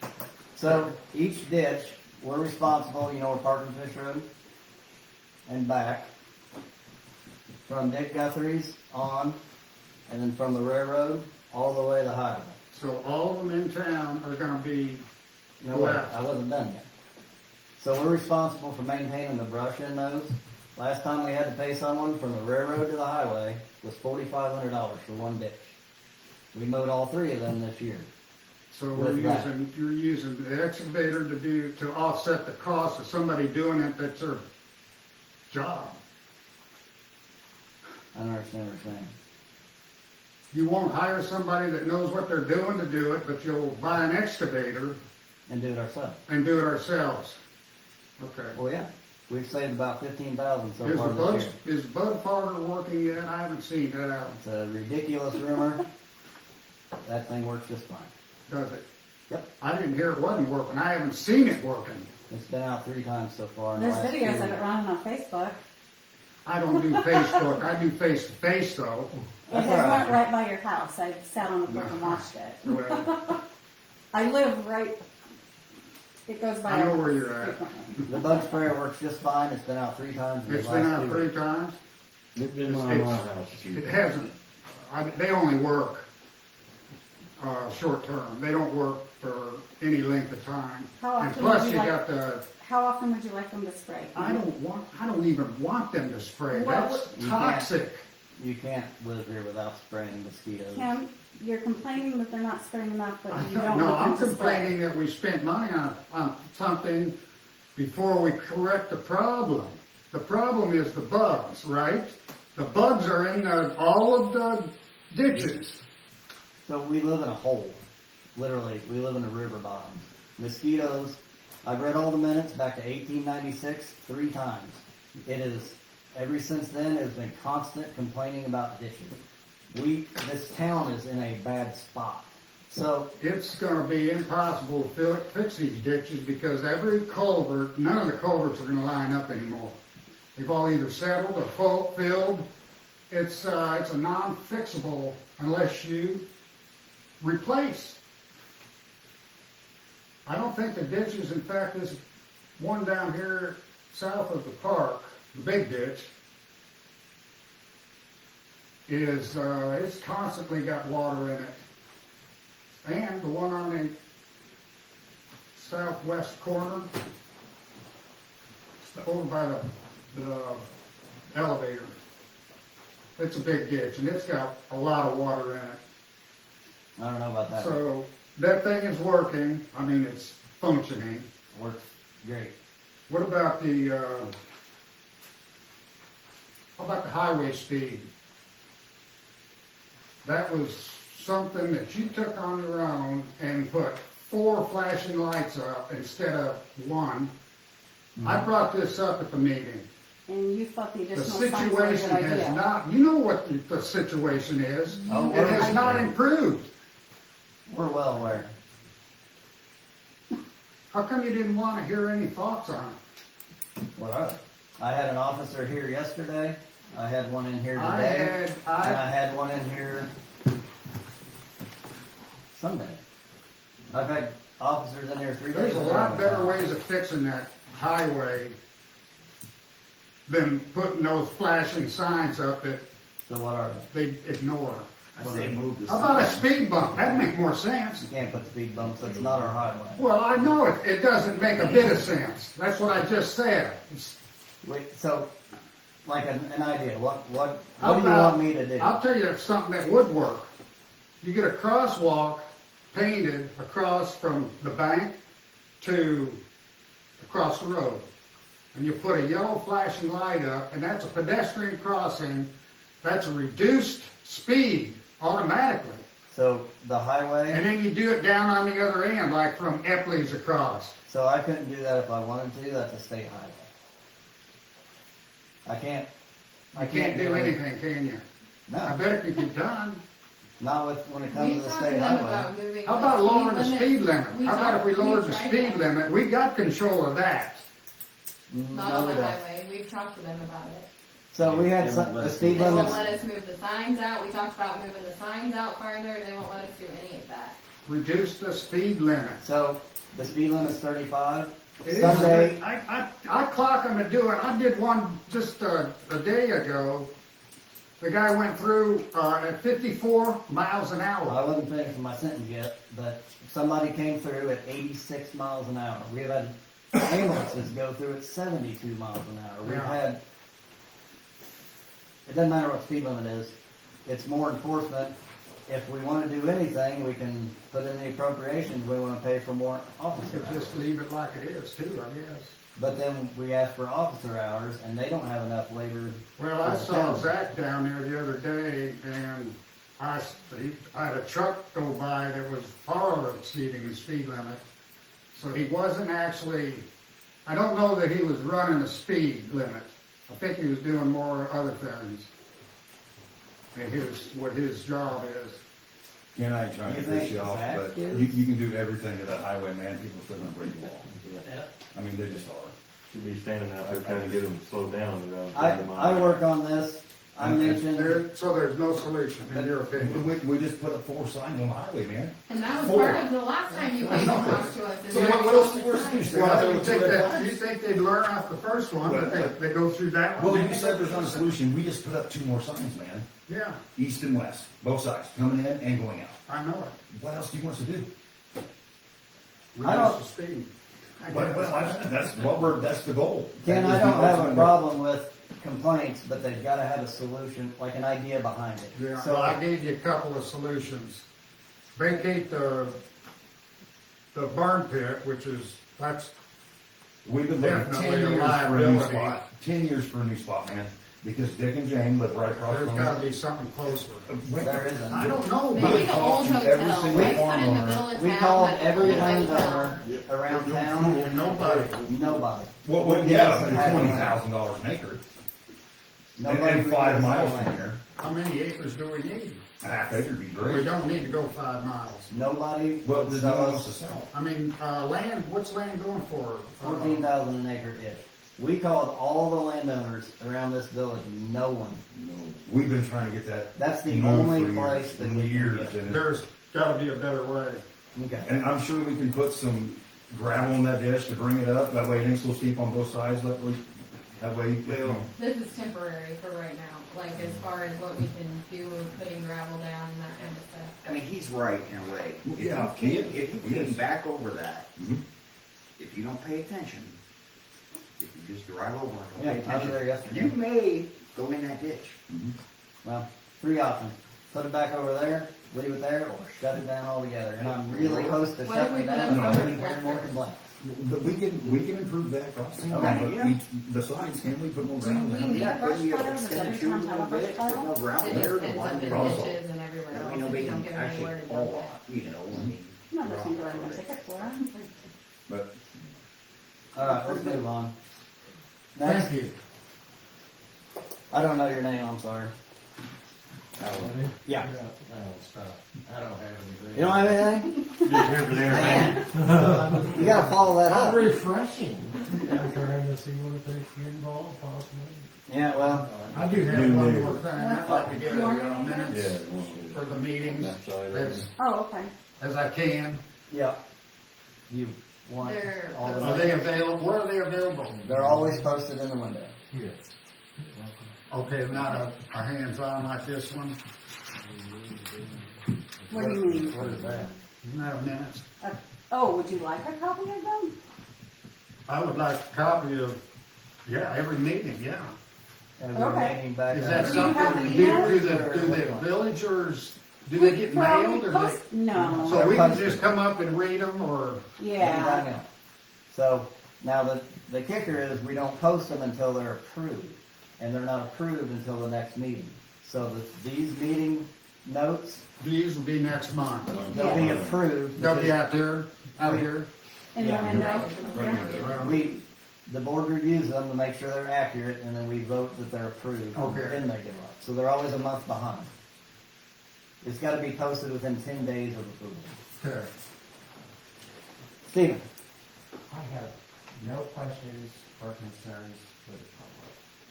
that. So each ditch, we're responsible, we're Park and Fish Road and back. From Dick Guthrie's on, and then from the railroad, all the way to the highway. So all of them in town are gonna be, No, wait, I wasn't done yet. So we're responsible for maintaining the brush in those. Last time we had to pay someone from the railroad to the highway was $4,500 for one ditch. We mowed all 3 of them this year. so With you're using the excavator to offset the cost of somebody doing it that's their job. I don't understand what you're saying. You won't hire somebody that knows what they're doing to do it, but you'll buy an excavator And do it ourselves. and do it ourselves. Okay. Well, yeah, we've saved about 15,000 so Is the far bug, this year. is Bud Farmer working yet? I haven't seen that out. It's a ridiculous rumor. That thing works just fine. Does it? Yep. I didn't hear it wasn't working. I haven't seen it working. It's been out 3 times so far in the There's last videos of year. it running on Facebook. I don't do Facebook, I do face-to-face though. It just went right by your house. I sat on the porch and watched it. Well, I live right, it goes by. I know where you're at. frequently. The bug sprayer works just fine, it's been out 3 times in the It's been last out 2 3 weeks. times. It's been on my house. It hasn't, they only work, short term. They don't work for any length of time. How And often plus would you you got the, How often would you like them to spray? I don't even want them to spray. That's You can't. toxic. You can't live here without spraying mosquitoes. Kim, you're complaining that they're not spraying enough, but you don't No, I'm want them to spray. complaining that we spent money on something before we correct the problem. The problem is the bugs, right? The bugs are in all of the ditches. So we live in a hole, literally, we live in a river bottom. Mosquitoes, I've read all the minutes back to 1896, 3 times. It is, ever since then, it has been constant complaining about ditches. This town is in a bad spot. So, It's gonna be impossible to fix these ditches because every culvert, none of the culverts are gonna line up anymore. They've all either settled or filled. It's a non-fixable unless you replace. I don't think the ditches, in fact, this one down here south of the park, the big ditch, is, it's constantly got water in it. And the one on the southwest corner, over by the elevator. It's a big ditch and it's got a lot of water in it. I don't know about that. So that thing is working, I mean, it's functioning. Works great. What about how about the highway speed? That was something that you took on your own and put 4 flashing lights up instead of 1. I brought this up at the meeting. And you thought the The additional signs were a good situation has idea. not, you know what the situation is. Oh, It has not improved. We're well aware. How come you didn't want to hear any thoughts on it? What are they? I had an officer here yesterday, I had one in here I today, and had, I had one in here Sunday. I've had officers in here 3 days. there's a lot better ways of fixing that highway than putting those flashing signs up that So what are they? they ignore. I say move the How about a sign. speed bump? That'd make more sense. You can't put speed bumps, that's not our highway. Well, I know it doesn't make a bit of sense. That's what I just said. Wait, so, like an idea, what How do you about- want me to do? I'll tell you something that would work. You get a crosswalk painted across from the bank to across the road. And you put a yellow flashing light up, and that's a pedestrian crossing. That's a reduced speed automatically. So, the highway, And then you do it down on the other end, like from Epley's across. so I couldn't do that if I wanted to, that's a state highway. I can't Do anything, can you? I No, bet it could be done. not when it We comes to the talked to state them highway. about moving. How about lowering the speed limit? We How about if we talked- lowered the tried speed that. limit? We got control of that. Not No, on we the don't. highway, we've talked to them about it. So we had They some, won't the let us speed They won't limits, let us move the signs out, we talked about moving the signs out farther, they won't let us do any of that. Reduce the speed limit. so the speed limit's 35. It is, Sunday, I clock them to do it. I did one just a day ago. The guy went through, at 54 miles an hour. I wasn't finished my sentence yet, but somebody came through at 86 miles an hour. We've had ambulances go through at 72 miles an hour. We've Yeah. had, it doesn't matter what speed limit is, it's more enforcement. If we wanna do anything, we can put in the appropriations, we wanna pay for more officer Could hours. just leave it like it is too, I guess. But then we ask for officer hours, and they don't have enough labor. Well, I saw Zach down there the other day, and I had a truck go by that was far exceeding the speed limit. So he wasn't actually, I don't know that he was running the speed limit. I think he was doing more other things. And what his job is. Can I try You to think fish you off, Zach but is? you can do everything to that highway, man, people still gonna break the law. Yeah. I mean, they just are. Should be standing out there trying to get them to slow down. I work on this, I mentioned, So there's no solution, in your opinion? We just put up 4 signs on the highway, man. And that was Four. part of the last time you came and talked to us. is So there what else was do we signs. do? Stay out Well, there you with think two red that, flags? you think they'd learn off the first one, but they go through that one? Well, you said there's not a solution, we just put up 2 more signs, man, Yeah, east and west, both sides, coming in and going out. I know it. What else do you want us to do? I don't- Reduce the speed. That's the goal. Ken, That I is don't the have a ultimate problem with complaints, but they've gotta have a solution, like an idea behind it. Yeah, So well, I gave you a couple of solutions. Vacate the burn pit, which is, that's, goal. We've been looking Definitely 10 a years for a new liability. spot, 10 years for a new spot, man, because Dick and Jane live right across there's from gotta us. be something closer. there isn't. I don't know, Maybe but the old Every hotel, single right farm in the owner. middle of town. We called but the every old hotel. landowner around town, nobody. nobody. Well, yeah, but $20,000 an acre, Nobody and 5 would miles do from that. here, How many acres do we need? half acre would be We great. don't need to go 5 miles. Nobody Well, would there's no sell one else to us sell. I mean, land, what's land going for? 14,000 an acre-ish. We called all the landowners around this village, no one. We've been trying to get that. That's the known only for place that we can years, get. and it- There's gotta be a better way. Okay. And I'm sure we can put some gravel in that ditch to bring it up, that way it ain't so steep on both sides, that way, This is temporary for right now, like as far as what we can do with putting gravel down and that kind of stuff. I mean, he's right in a way. If you Yeah, came, he is. if you He came is. back over that, Mhm. if you don't pay attention, if you just drive over and Yeah, don't pay I was there attention, yesterday. you may go in that ditch. Well, 3 options. Put it back over there, leave it there, or shut it down altogether. And I'm really close to What shutting if we it put down. up and cover hearing more complaints. But we can improve that crossing. Okay, But yeah. Besides, can we put more Do gravel we down? need Yeah, a brush couldn't you pile? Does extend every it to a town have little a brush bit, put pile? more gravel It there, just the ends one up in that also. ditches and everywhere else, You know, if we you don't can give them actually anywhere to pull dump it. off, you know, I mean. I'm not looking to write a ticket for it. But Alright, let's move on. Next, Thank you. I don't know your name, I'm sorry. Yeah. I don't have anything. You don't have anything? Just here for the entertainment. Man, you gotta follow that up. Refreshing. I'm trying to see what it takes to get involved possibly. Yeah, well, I do have one more thing. I'd like to get minutes Yeah. for the meetings as, Oh, okay. as I can. yeah. You want They're- all the Are they available? Where are they available? They're always posted in the window. Okay, not a hands-on like this one? What do you mean? What is that? Isn't that a minutes? Oh, would you like a copy of them? I would like a copy of, yeah, every meeting, yeah. Every Okay. meeting back Is up. that Do you have something, the do email? the villagers, do they get Well, mailed we or post- they? No, So we can just come up and read them or? yeah. Anytime else. So, now the kicker is, we don't post them until they're approved, and they're not approved until the next meeting. So these meeting notes, These will be next month. they'll be approved. They'll be out there, out here. In the Yeah. window? Yeah. The board reviews them to make sure they're accurate, and then we vote that they're approved. Okay. Then they go up. So they're always a month behind. It's gotta be posted within 10 days of approval. Okay. Stephen? I have no questions or concerns for the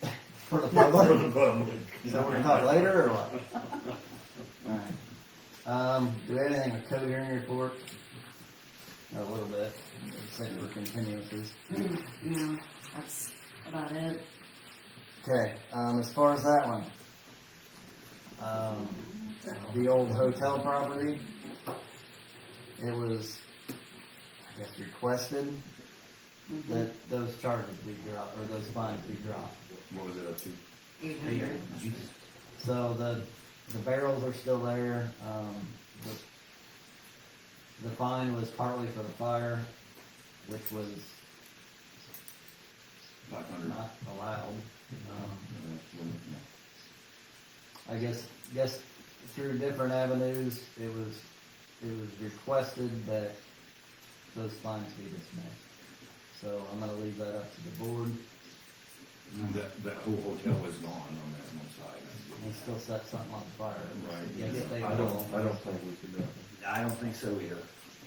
public. For the public? For the public. So we're gonna talk later, or what? Alright. Do we have anything with code hearing report? A little bit, except for continuances. No, that's about it. Okay, as far as that one. The old hotel property, it was, I guess, requested that those charges be dropped, or those fines be dropped. what was it up to? 800. So the barrels are still there, the fine was partly for the fire, which was 500. not allowed. I guess through different avenues, it was requested that those fines be dismissed. So I'm gonna leave that up to the board. That whole hotel is gone on that one side. They still set something on fire. Right. Yes, they I will. don't think we should do it. I don't think so either.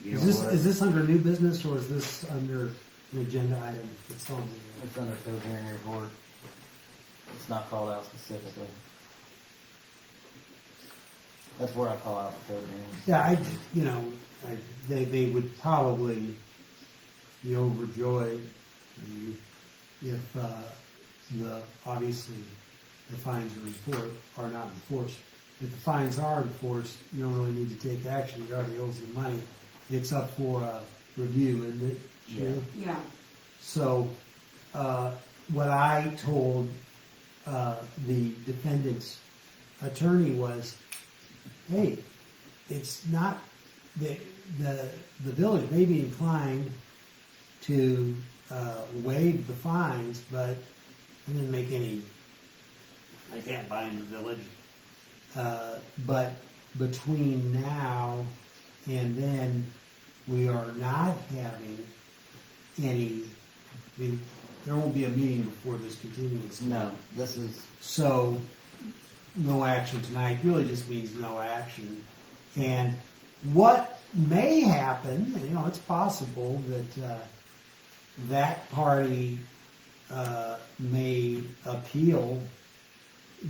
You Is know this, what? is this under new business or is this under an agenda item, it's on the, It's under code hearing report. It's not called out specifically. That's where I call out the code hearings. yeah, they would probably be overjoyed if, obviously, the fines are not enforced. If the fines are enforced, you don't really need to take action, he already owes the money. It's up for, review, isn't it? Sheila? Yeah, So, what I told, the defendant's attorney was, hey, it's not, the village may be inclined to, waive the fines, but it didn't make any, I can't bind the village. But between now and then, we are not having any, there won't be a meeting before this continuance. No, this is, So, no action tonight really just means no action. And what may happen, it's possible that, that party, may appeal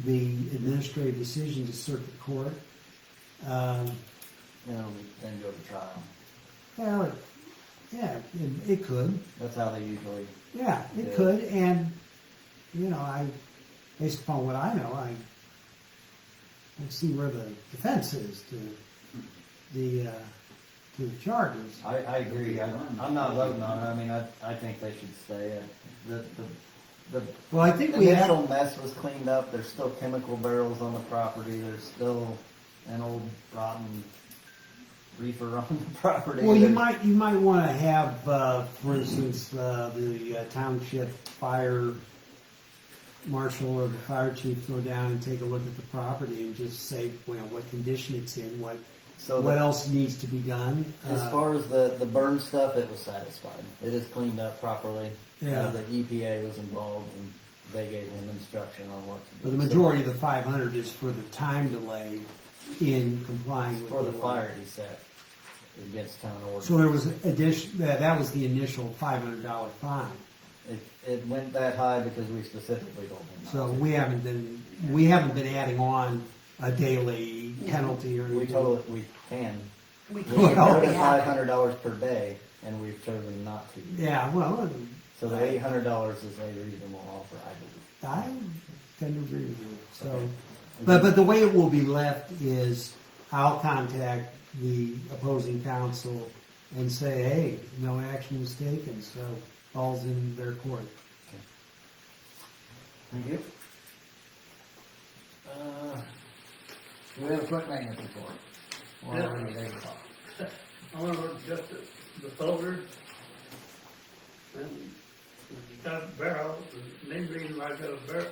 the administrative decision to circuit court. then go to trial. Well, yeah, it could. That's how they usually, Yeah, it Yeah. could, and, based upon what I know, I see where the defense is to the charges. I agree. I'm not voting on it. I mean, I think they should stay. The Well, I think we have, initial mess was cleaned up. There's still chemical barrels on the property. There's still an old rotten reefer on the property. well, you There's- might wanna have, for instance, the township fire marshal or the fire chief go down and take a look at the property and just say, what condition it's in, what So what the- else needs to be done. As far as the burn stuff, it was satisfied. It is cleaned up properly. Yeah. The EPA was involved and they gave him instruction on what to do. But the majority of the 500 is for the time delay in complying with. For the law. fire, he said, against town orders. So there was that was the initial $500 fine. It went that high because we specifically told him not So to. we haven't been adding on a daily penalty or anything. We told it we can. we We can't can go really to have it. $500 per day, and we've chosen not to. Yeah, well, So the $800 is a reasonable offer, I believe. I tend to agree with you. So, but the way it will be left is I'll contact the opposing counsel and say, hey, no action was taken, so all's in their court. Thank you. Do we have a quick maintenance report? Or Yeah. are we ready to talk? I want to adjust the folder. And you got a barrel, the main reason why I got a barrel,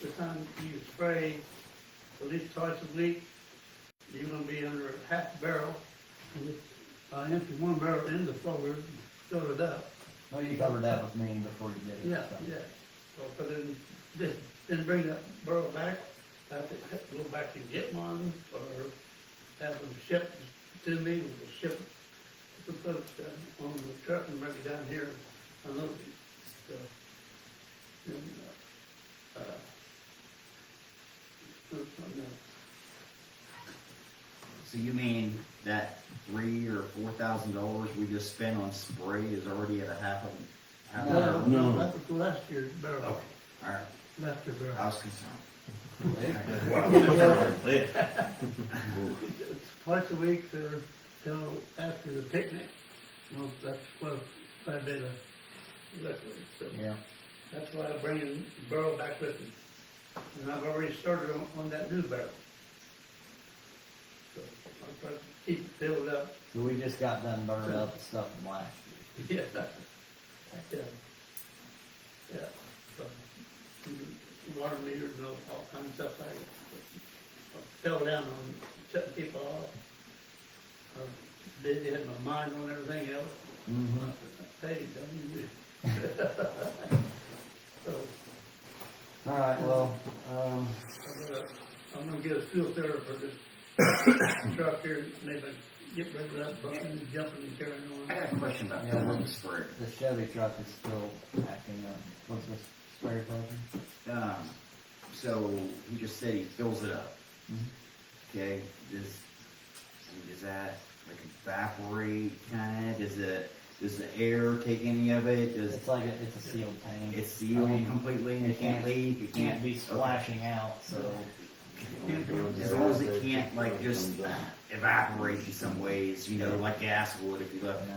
the time you spray at least twice a week, you're gonna be under a half barrel. And if I empty one barrel in the folder, fill it up. No, you covered that with me before you did it. Yeah, so. yeah. So put in, then bring that barrel back, have to go back and get one, or have them shipped to me, we'll ship it, put it on the truck and bring it down here, unload it. So, and, something else. So you mean that $3,000 or $4,000 we just spent on spray is already at a half a barrel? No, that was last year's barrel, Okay, all right, last year's I barrel. was concerned. Twice a week till after the picnic, that's what I did so. Yeah. That's why I'm bringing the barrel back with me. And I've already started on that new barrel. So I'll try to keep it filled up. So we just got done burning up the stuff from last year. Yeah. Yeah. Yeah. So, water meters and all kinds of stuff like fell down on shutting people off. They had my mind on everything else. Mm-hmm. Hey, don't you? So, All right, well, I'm gonna get a fuel filter for this truck here, maybe get rid of that bucking and jumping and carrying I on. got a question about Yeah, filling well, the sprayer. The Chevy truck is still acting up. What's this spray program? So he just said he fills it up. Mhm. Okay, does that like evaporate kind of? Does the air take any of it? It's like it's a sealed tank. It's sealed I mean, completely and it can't leak? It can't be splashing out, so. As long as it can't like just evaporate in some ways, you know, like gas would if you left.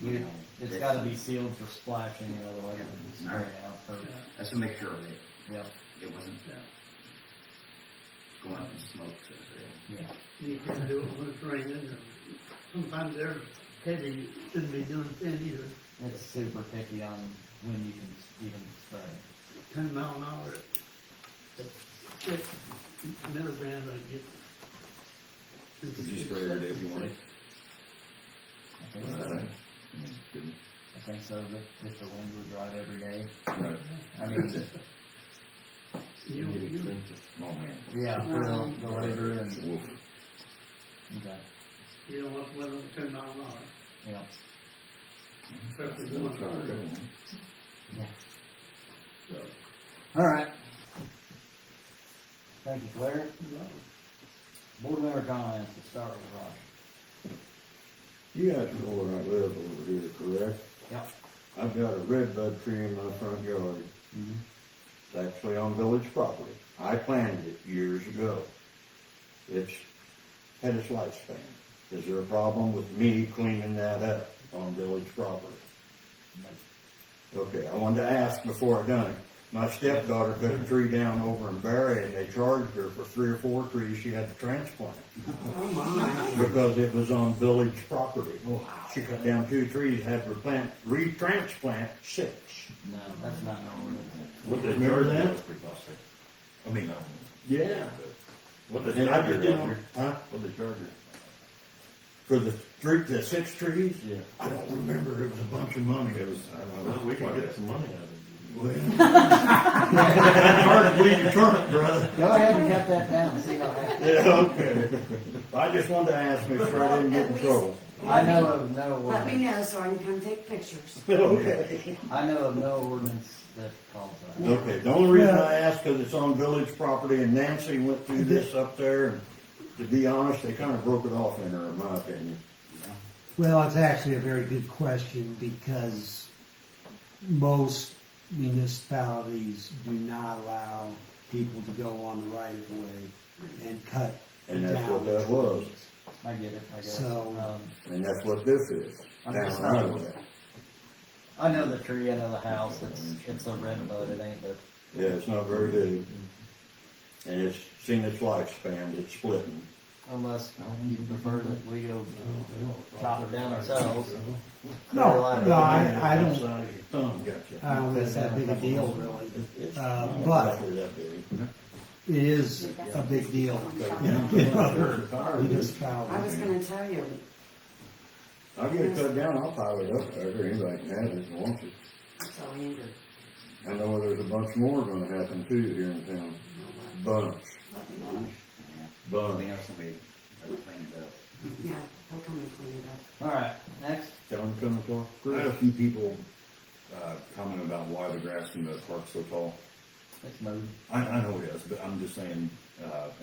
You, it's gotta be sealed for splashing, otherwise it'll spray out. That's to make sure that Yep. it wasn't going up in smoke, so to say. Yeah. You can do it when it's raining, or sometimes they're heavy, shouldn't be doing thin either. It's super picky on when you can even spray. 10 mile an hour. At 6 milligrams, I get. Could you spray every day if you wanted? I think so. I think so, if the wind would drive every day. Right. I mean, Oh, man. yeah, for the labor and, Woof. okay, You don't want to run over 10 mile an hour. yeah. Especially Don't going try to go forward. on. So, All right. Thank you, Claire. Board member comments, to start with Roger. You guys know where I live over here, correct? Yep. I've got a red bud tree in my front yard. It's actually on village property. I planted it years ago. It's had its lifespan. Is there a problem with me cleaning that up on village property? Okay, I wanted to ask before I done it. My stepdaughter cut a tree down over in Barry and they charged her for 3 or 4 trees she had to transplant. Because it was on village property. She cut down 2 trees, had to retransplant 6. No, that's not normal. What they remember that? I mean, Yeah. what And I just didn't, huh? What they charge you? For the 6 trees? Yeah. I don't remember, it was a bunch of money. It was, I don't know. We can get some money out of it. Well, it's hard to believe your turnip, brother. Go ahead and cut that down and see what happens. Yeah, okay. I just wanted to ask, make sure I didn't get in trouble. I know of no Let me ordinance, know so I can come take pictures. Okay. I know of no ordinance that calls that. Okay, the only reason I asked, cause it's on village property and Nancy went through this up there and to be honest, they kinda broke it off in her, in my opinion. Well, it's actually a very good question because most municipalities do not allow people to go on the right of way and cut And that's down what that was. I get it, I guess. So- And that's what this is. I'm Down just right not- of way. I know the tree, I know the house, it's a red bud, it ain't the, Yeah, it's not very big. And it's seen its lifespan, it's splitting. unless you prefer that we go chop it down ourselves. No, I don't, Gotcha. I don't think it's that big a deal really. Not But exactly that big. it is a big deal in other municipalities. I was gonna tell you, I'll get it cut down, I'll pile it up there, anybody can have it if they want it. so Andrew, I know there's a bunch more gonna happen too here in town. Bunch. We Bunch. have somebody that clean it up. yeah, he'll come and clean it up. All right, next. Tell them to come and talk. I had a few people, comment about why the grass in the park's so tall. It's moved. I know it is, but I'm just saying,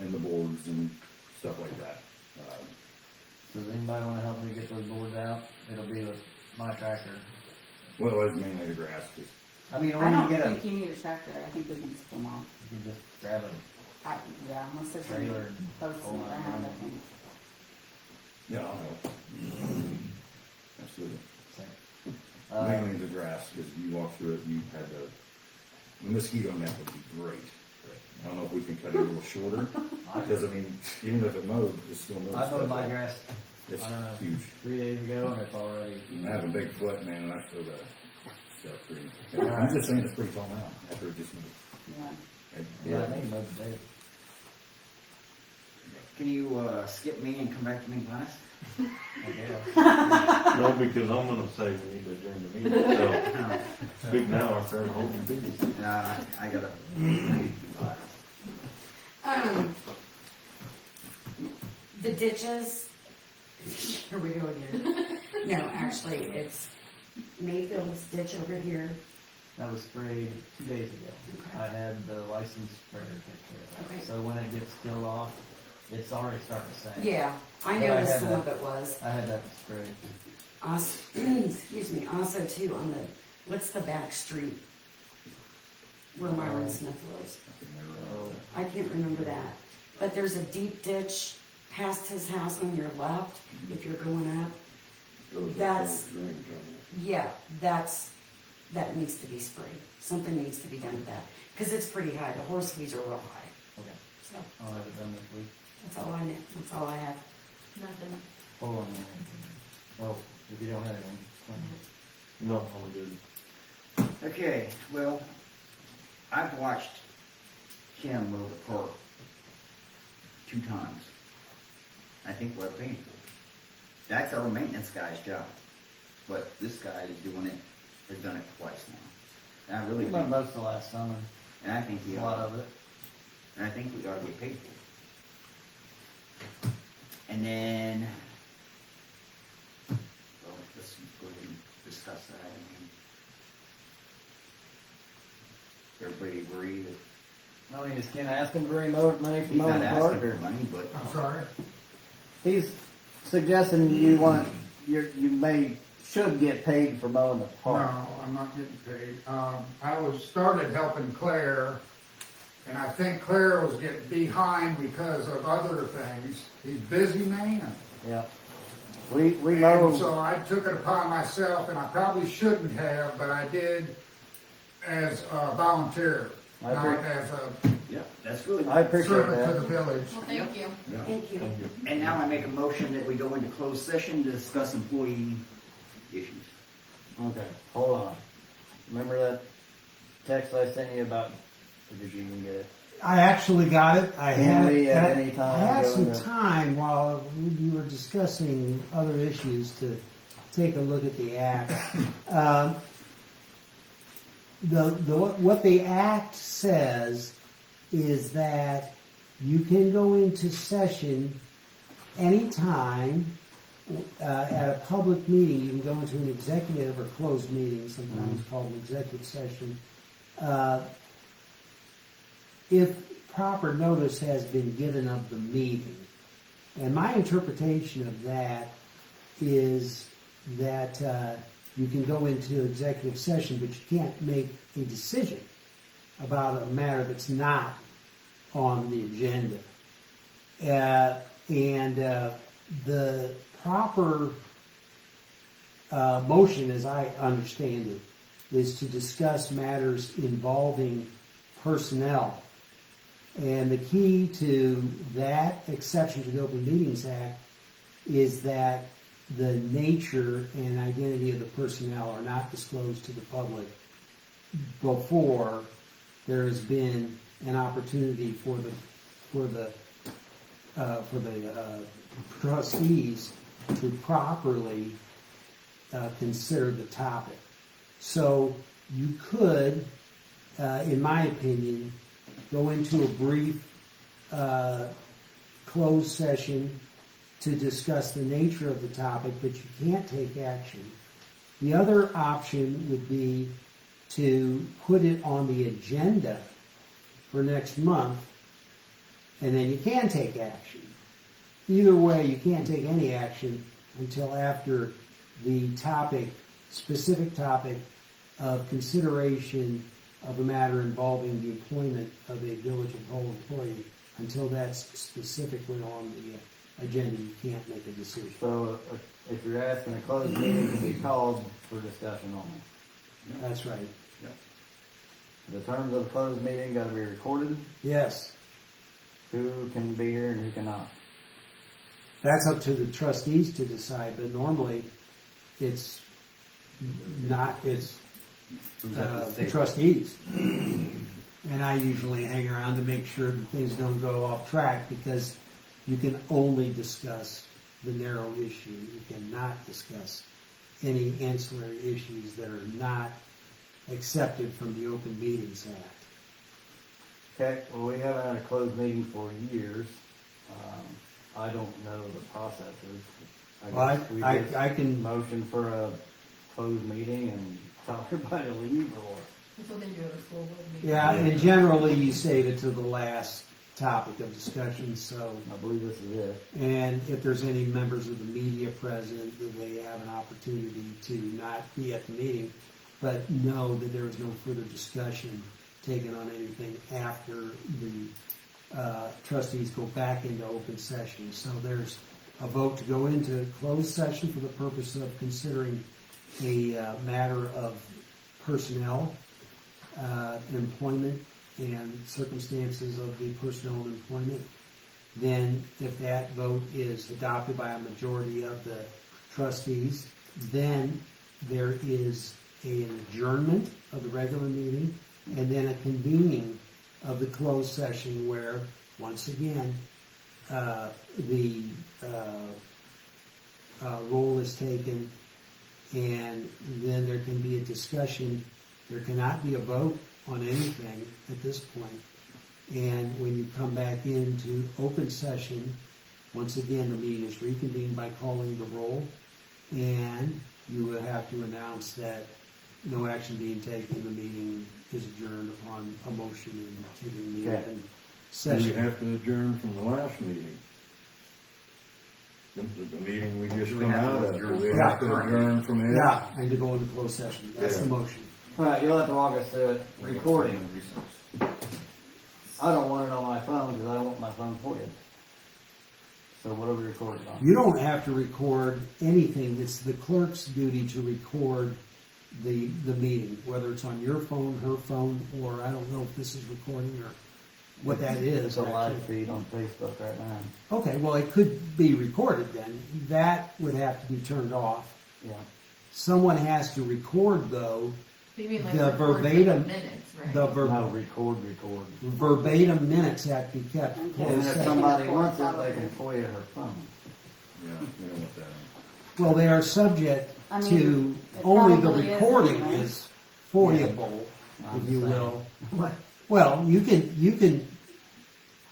and the boards and stuff like that. Does anybody wanna help me get those boards out? It'll be with my tractor. Well, it's mainly the grass, 'cause I mean, I when you don't get a, think you need a tractor, I think we can just pull them off. you can just grab a Yeah, unless there's any trailer and posts pull in it the out. ground, I think. yeah, I'll help. Absolutely. Uh, Mainly the grass, because you walk through it, you had the mosquito net would be great. I don't know if we can cut it a little shorter, because I mean, even if it mowed, it's still mowed. I mowed my grass, It's I don't know, huge. 3 days ago and it's already, I have a big foot, man, and I feel that stuff pretty. I'm just saying it's pretty tall now, after it just moved. Yeah. yeah, I think it mowed today. Can you, skip me and come back to me last? I guess. No, because I'm gonna say we need to adjourn the meeting, so speak now or start holding business. I gotta. The ditches, Here we go again. No, actually, it's Mayfield's ditch over here. That was sprayed 2 days ago. Okay. I had the licensed sprayer take care of Okay. it. So when it gets killed off, it's already starting to sink. Yeah, I But I noticed had some that- of it was. I had that sprayed. Also, excuse me, also too, on the, what's the back street? Where Myron Smith lives. So, I can't remember that. But there's a deep ditch past his house on your left, if you're going up. That's, yeah, that needs to be sprayed. Something needs to be done with that. Cause it's pretty high, the horse weeds are real high. okay, So, I'll have it done this week. that's all I know, that's all I have. Nothing. Hold on a minute. Well, if you don't have anything. No, all good. Okay, well, I've watched Kim mow the park 2 times. I think we're paying for it. That's our maintenance guy's job. But this guy is doing it, has done it twice now. And I really We done think, most of last summer, and I think a we lot ought, of it. and I think we ought to get paid for it. And then, well, let's go ahead and discuss that. I mean, everybody agree that I mean, is Ken asking for any money from he's not mowing the asking park? for Or money, but I'm sorry? he's suggesting you should get paid for mowing the park. No, I'm not getting paid. Started helping Claire, and I think Claire was getting behind because of other things. He's a busy man. Yeah. We And mow, so I took it upon myself, and I probably shouldn't have, but I did as a volunteer, I not agree. as a yeah, that's really I good. appreciate servant to the that. village. Well, thank you. Thank you. And now I make a motion that we go into closed session to discuss employee issues. Okay, hold on. Remember that text I sent you about, or did you even get it? I actually got it. I Can had, we at any time I had go some into- time while you were discussing other issues to take a look at the act. What the act says is that you can go into session anytime at a public meeting. You can go into an executive or closed meeting, sometimes called an executive session, if proper notice has been given of the meeting. And my interpretation of that is that you can go into executive session, but you can't make a decision about a matter that's not on the agenda. The proper motion, as I understand it, is to discuss matters involving personnel. And the key to that exception to the Open Meetings Act is that the nature and identity of the personnel are not disclosed to the public before there has been an opportunity for the trustees to properly consider the topic. So you could, in my opinion, go into a brief closed session to discuss the nature of the topic, but you can't take action. The other option would be to put it on the agenda for next month, and then you can take action. Either way, you can't take any action until after the specific topic of consideration of a matter involving the employment of a village of whole employee. Until that's specifically on the agenda, you can't make a decision. So if you're asking a closed meeting to be called for discussion only. That's right. The terms of the closed meeting gotta be recorded, Yes, who can be here and who cannot. that's up to the trustees to decide, but normally it's the trustees. And I usually hang around to make sure that things don't go off track, because you can only discuss the narrow issue. You cannot discuss any ancillary issues that are not accepted from the Open Meetings Act. Okay, well, we haven't had a closed meeting for years. I don't know the processes. I I guess we just I can, motion for a closed meeting and tell everybody to leave, or That's what they do at a school board meeting. yeah, and generally you save it to the last topic of discussion, so. I believe this is it. And if there's any members of the media present, that they have an opportunity to not be at the meeting, but know that there is no further discussion taken on anything after the trustees go back into open session. So there's a vote to go into closed session for the purpose of considering a matter of personnel, employment, and circumstances of the personnel and employment. Then, if that vote is adopted by a majority of the trustees, then there is an adjournment of the regular meeting, and then a convening of the closed session where, once again, the roll is taken, and then there can be a discussion. There cannot be a vote on anything at this point. And when you come back into open session, once again, the meeting is reconvened by calling the roll, and you will have to announce that no action being taken, the meeting is adjourned upon a motion in keeping the Okay. open And you session. have to adjourn from the last meeting. The meeting we just Do we come have to out of, adjourn? we have to adjourn from it. Yeah, and to go into closed session, that's the Yeah. motion. All right, you'll have to walk us through it. Recording. I don't want it on my phone because I don't want my phone for you. So what are we recording on? You don't have to record anything, it's the clerk's duty to record the meeting, whether it's on your phone, her phone, or I don't know if this is recording or what that is. It's a live actually. feed on Facebook right now. Okay, well, it could be recorded then, that would have to be turned off. Yeah. Someone has to record though, You mean like the record for verbatim- minutes, right? the No, record. verbatim minutes have to be kept. And And closed if session. somebody wants it, they can FOIA her phone. Yeah, we don't want that. Well, they are subject I mean, to, it only the probably is recording anyway. is FOIA-able, I'm if you saying. will. Well, you can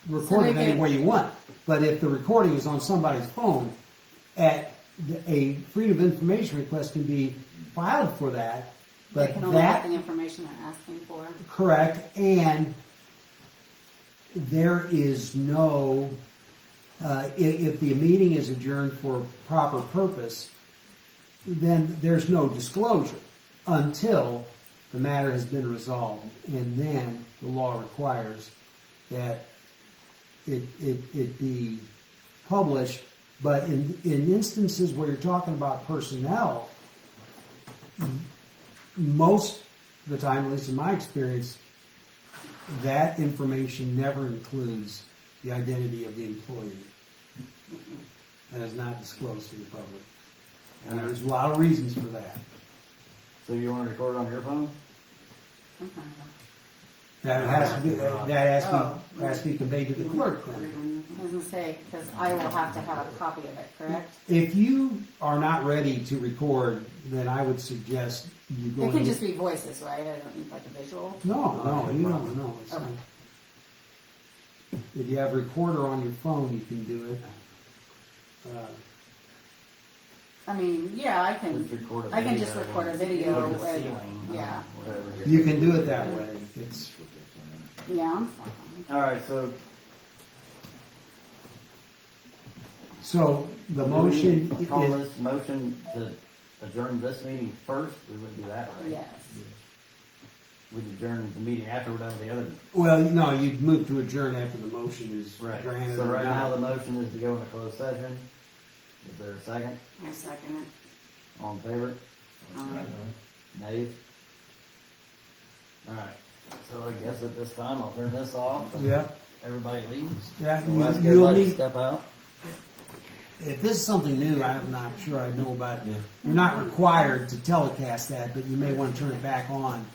record So it they any can- way you want, but if the recording is on somebody's phone, a freedom of information request can be filed for that, They but can only have that, the information they're asking for. correct, and there is no, if the meeting is adjourned for proper purpose, then there's no disclosure until the matter has been resolved. And then the law requires that it be published. But in instances where you're talking about personnel, most of the time, at least in my experience, that information never includes the identity of the employee. That is not disclosed to the public. And there's a lot of reasons for that. So you want to record it on your phone? That has to be, has to be conveyed to the clerk then. I was gonna say, because I will have to have a copy of it, correct? If you are not ready to record, then I would suggest you go. It can and- just be voices, right? I don't need like a visual. No, you don't know. It's Okay. not. If you have a recorder on your phone, you can do it. I mean, yeah, I Just can, record a I can video just record a and video, put it in the and- ceiling, yeah. whatever. You can do it that way. It's, yeah, I'm fine. All right, so so the motion we call is, this motion to adjourn this meeting first. We would do that, right? Yes. We'd adjourn the meeting after we're done with the other. well, no, you'd move to adjourn after the motion is Right. granted. So or right now, the not. motion is to go into closed session. Is there a second? I second it. All in favor? Nays? All right. So I guess at this time, I'll turn this off. Yeah, Everybody leaves. yeah, We'll ask you'll everybody to need, step out. if this is something new, I'm not sure I know about, you're not required to telecast that, but you may want to turn it back on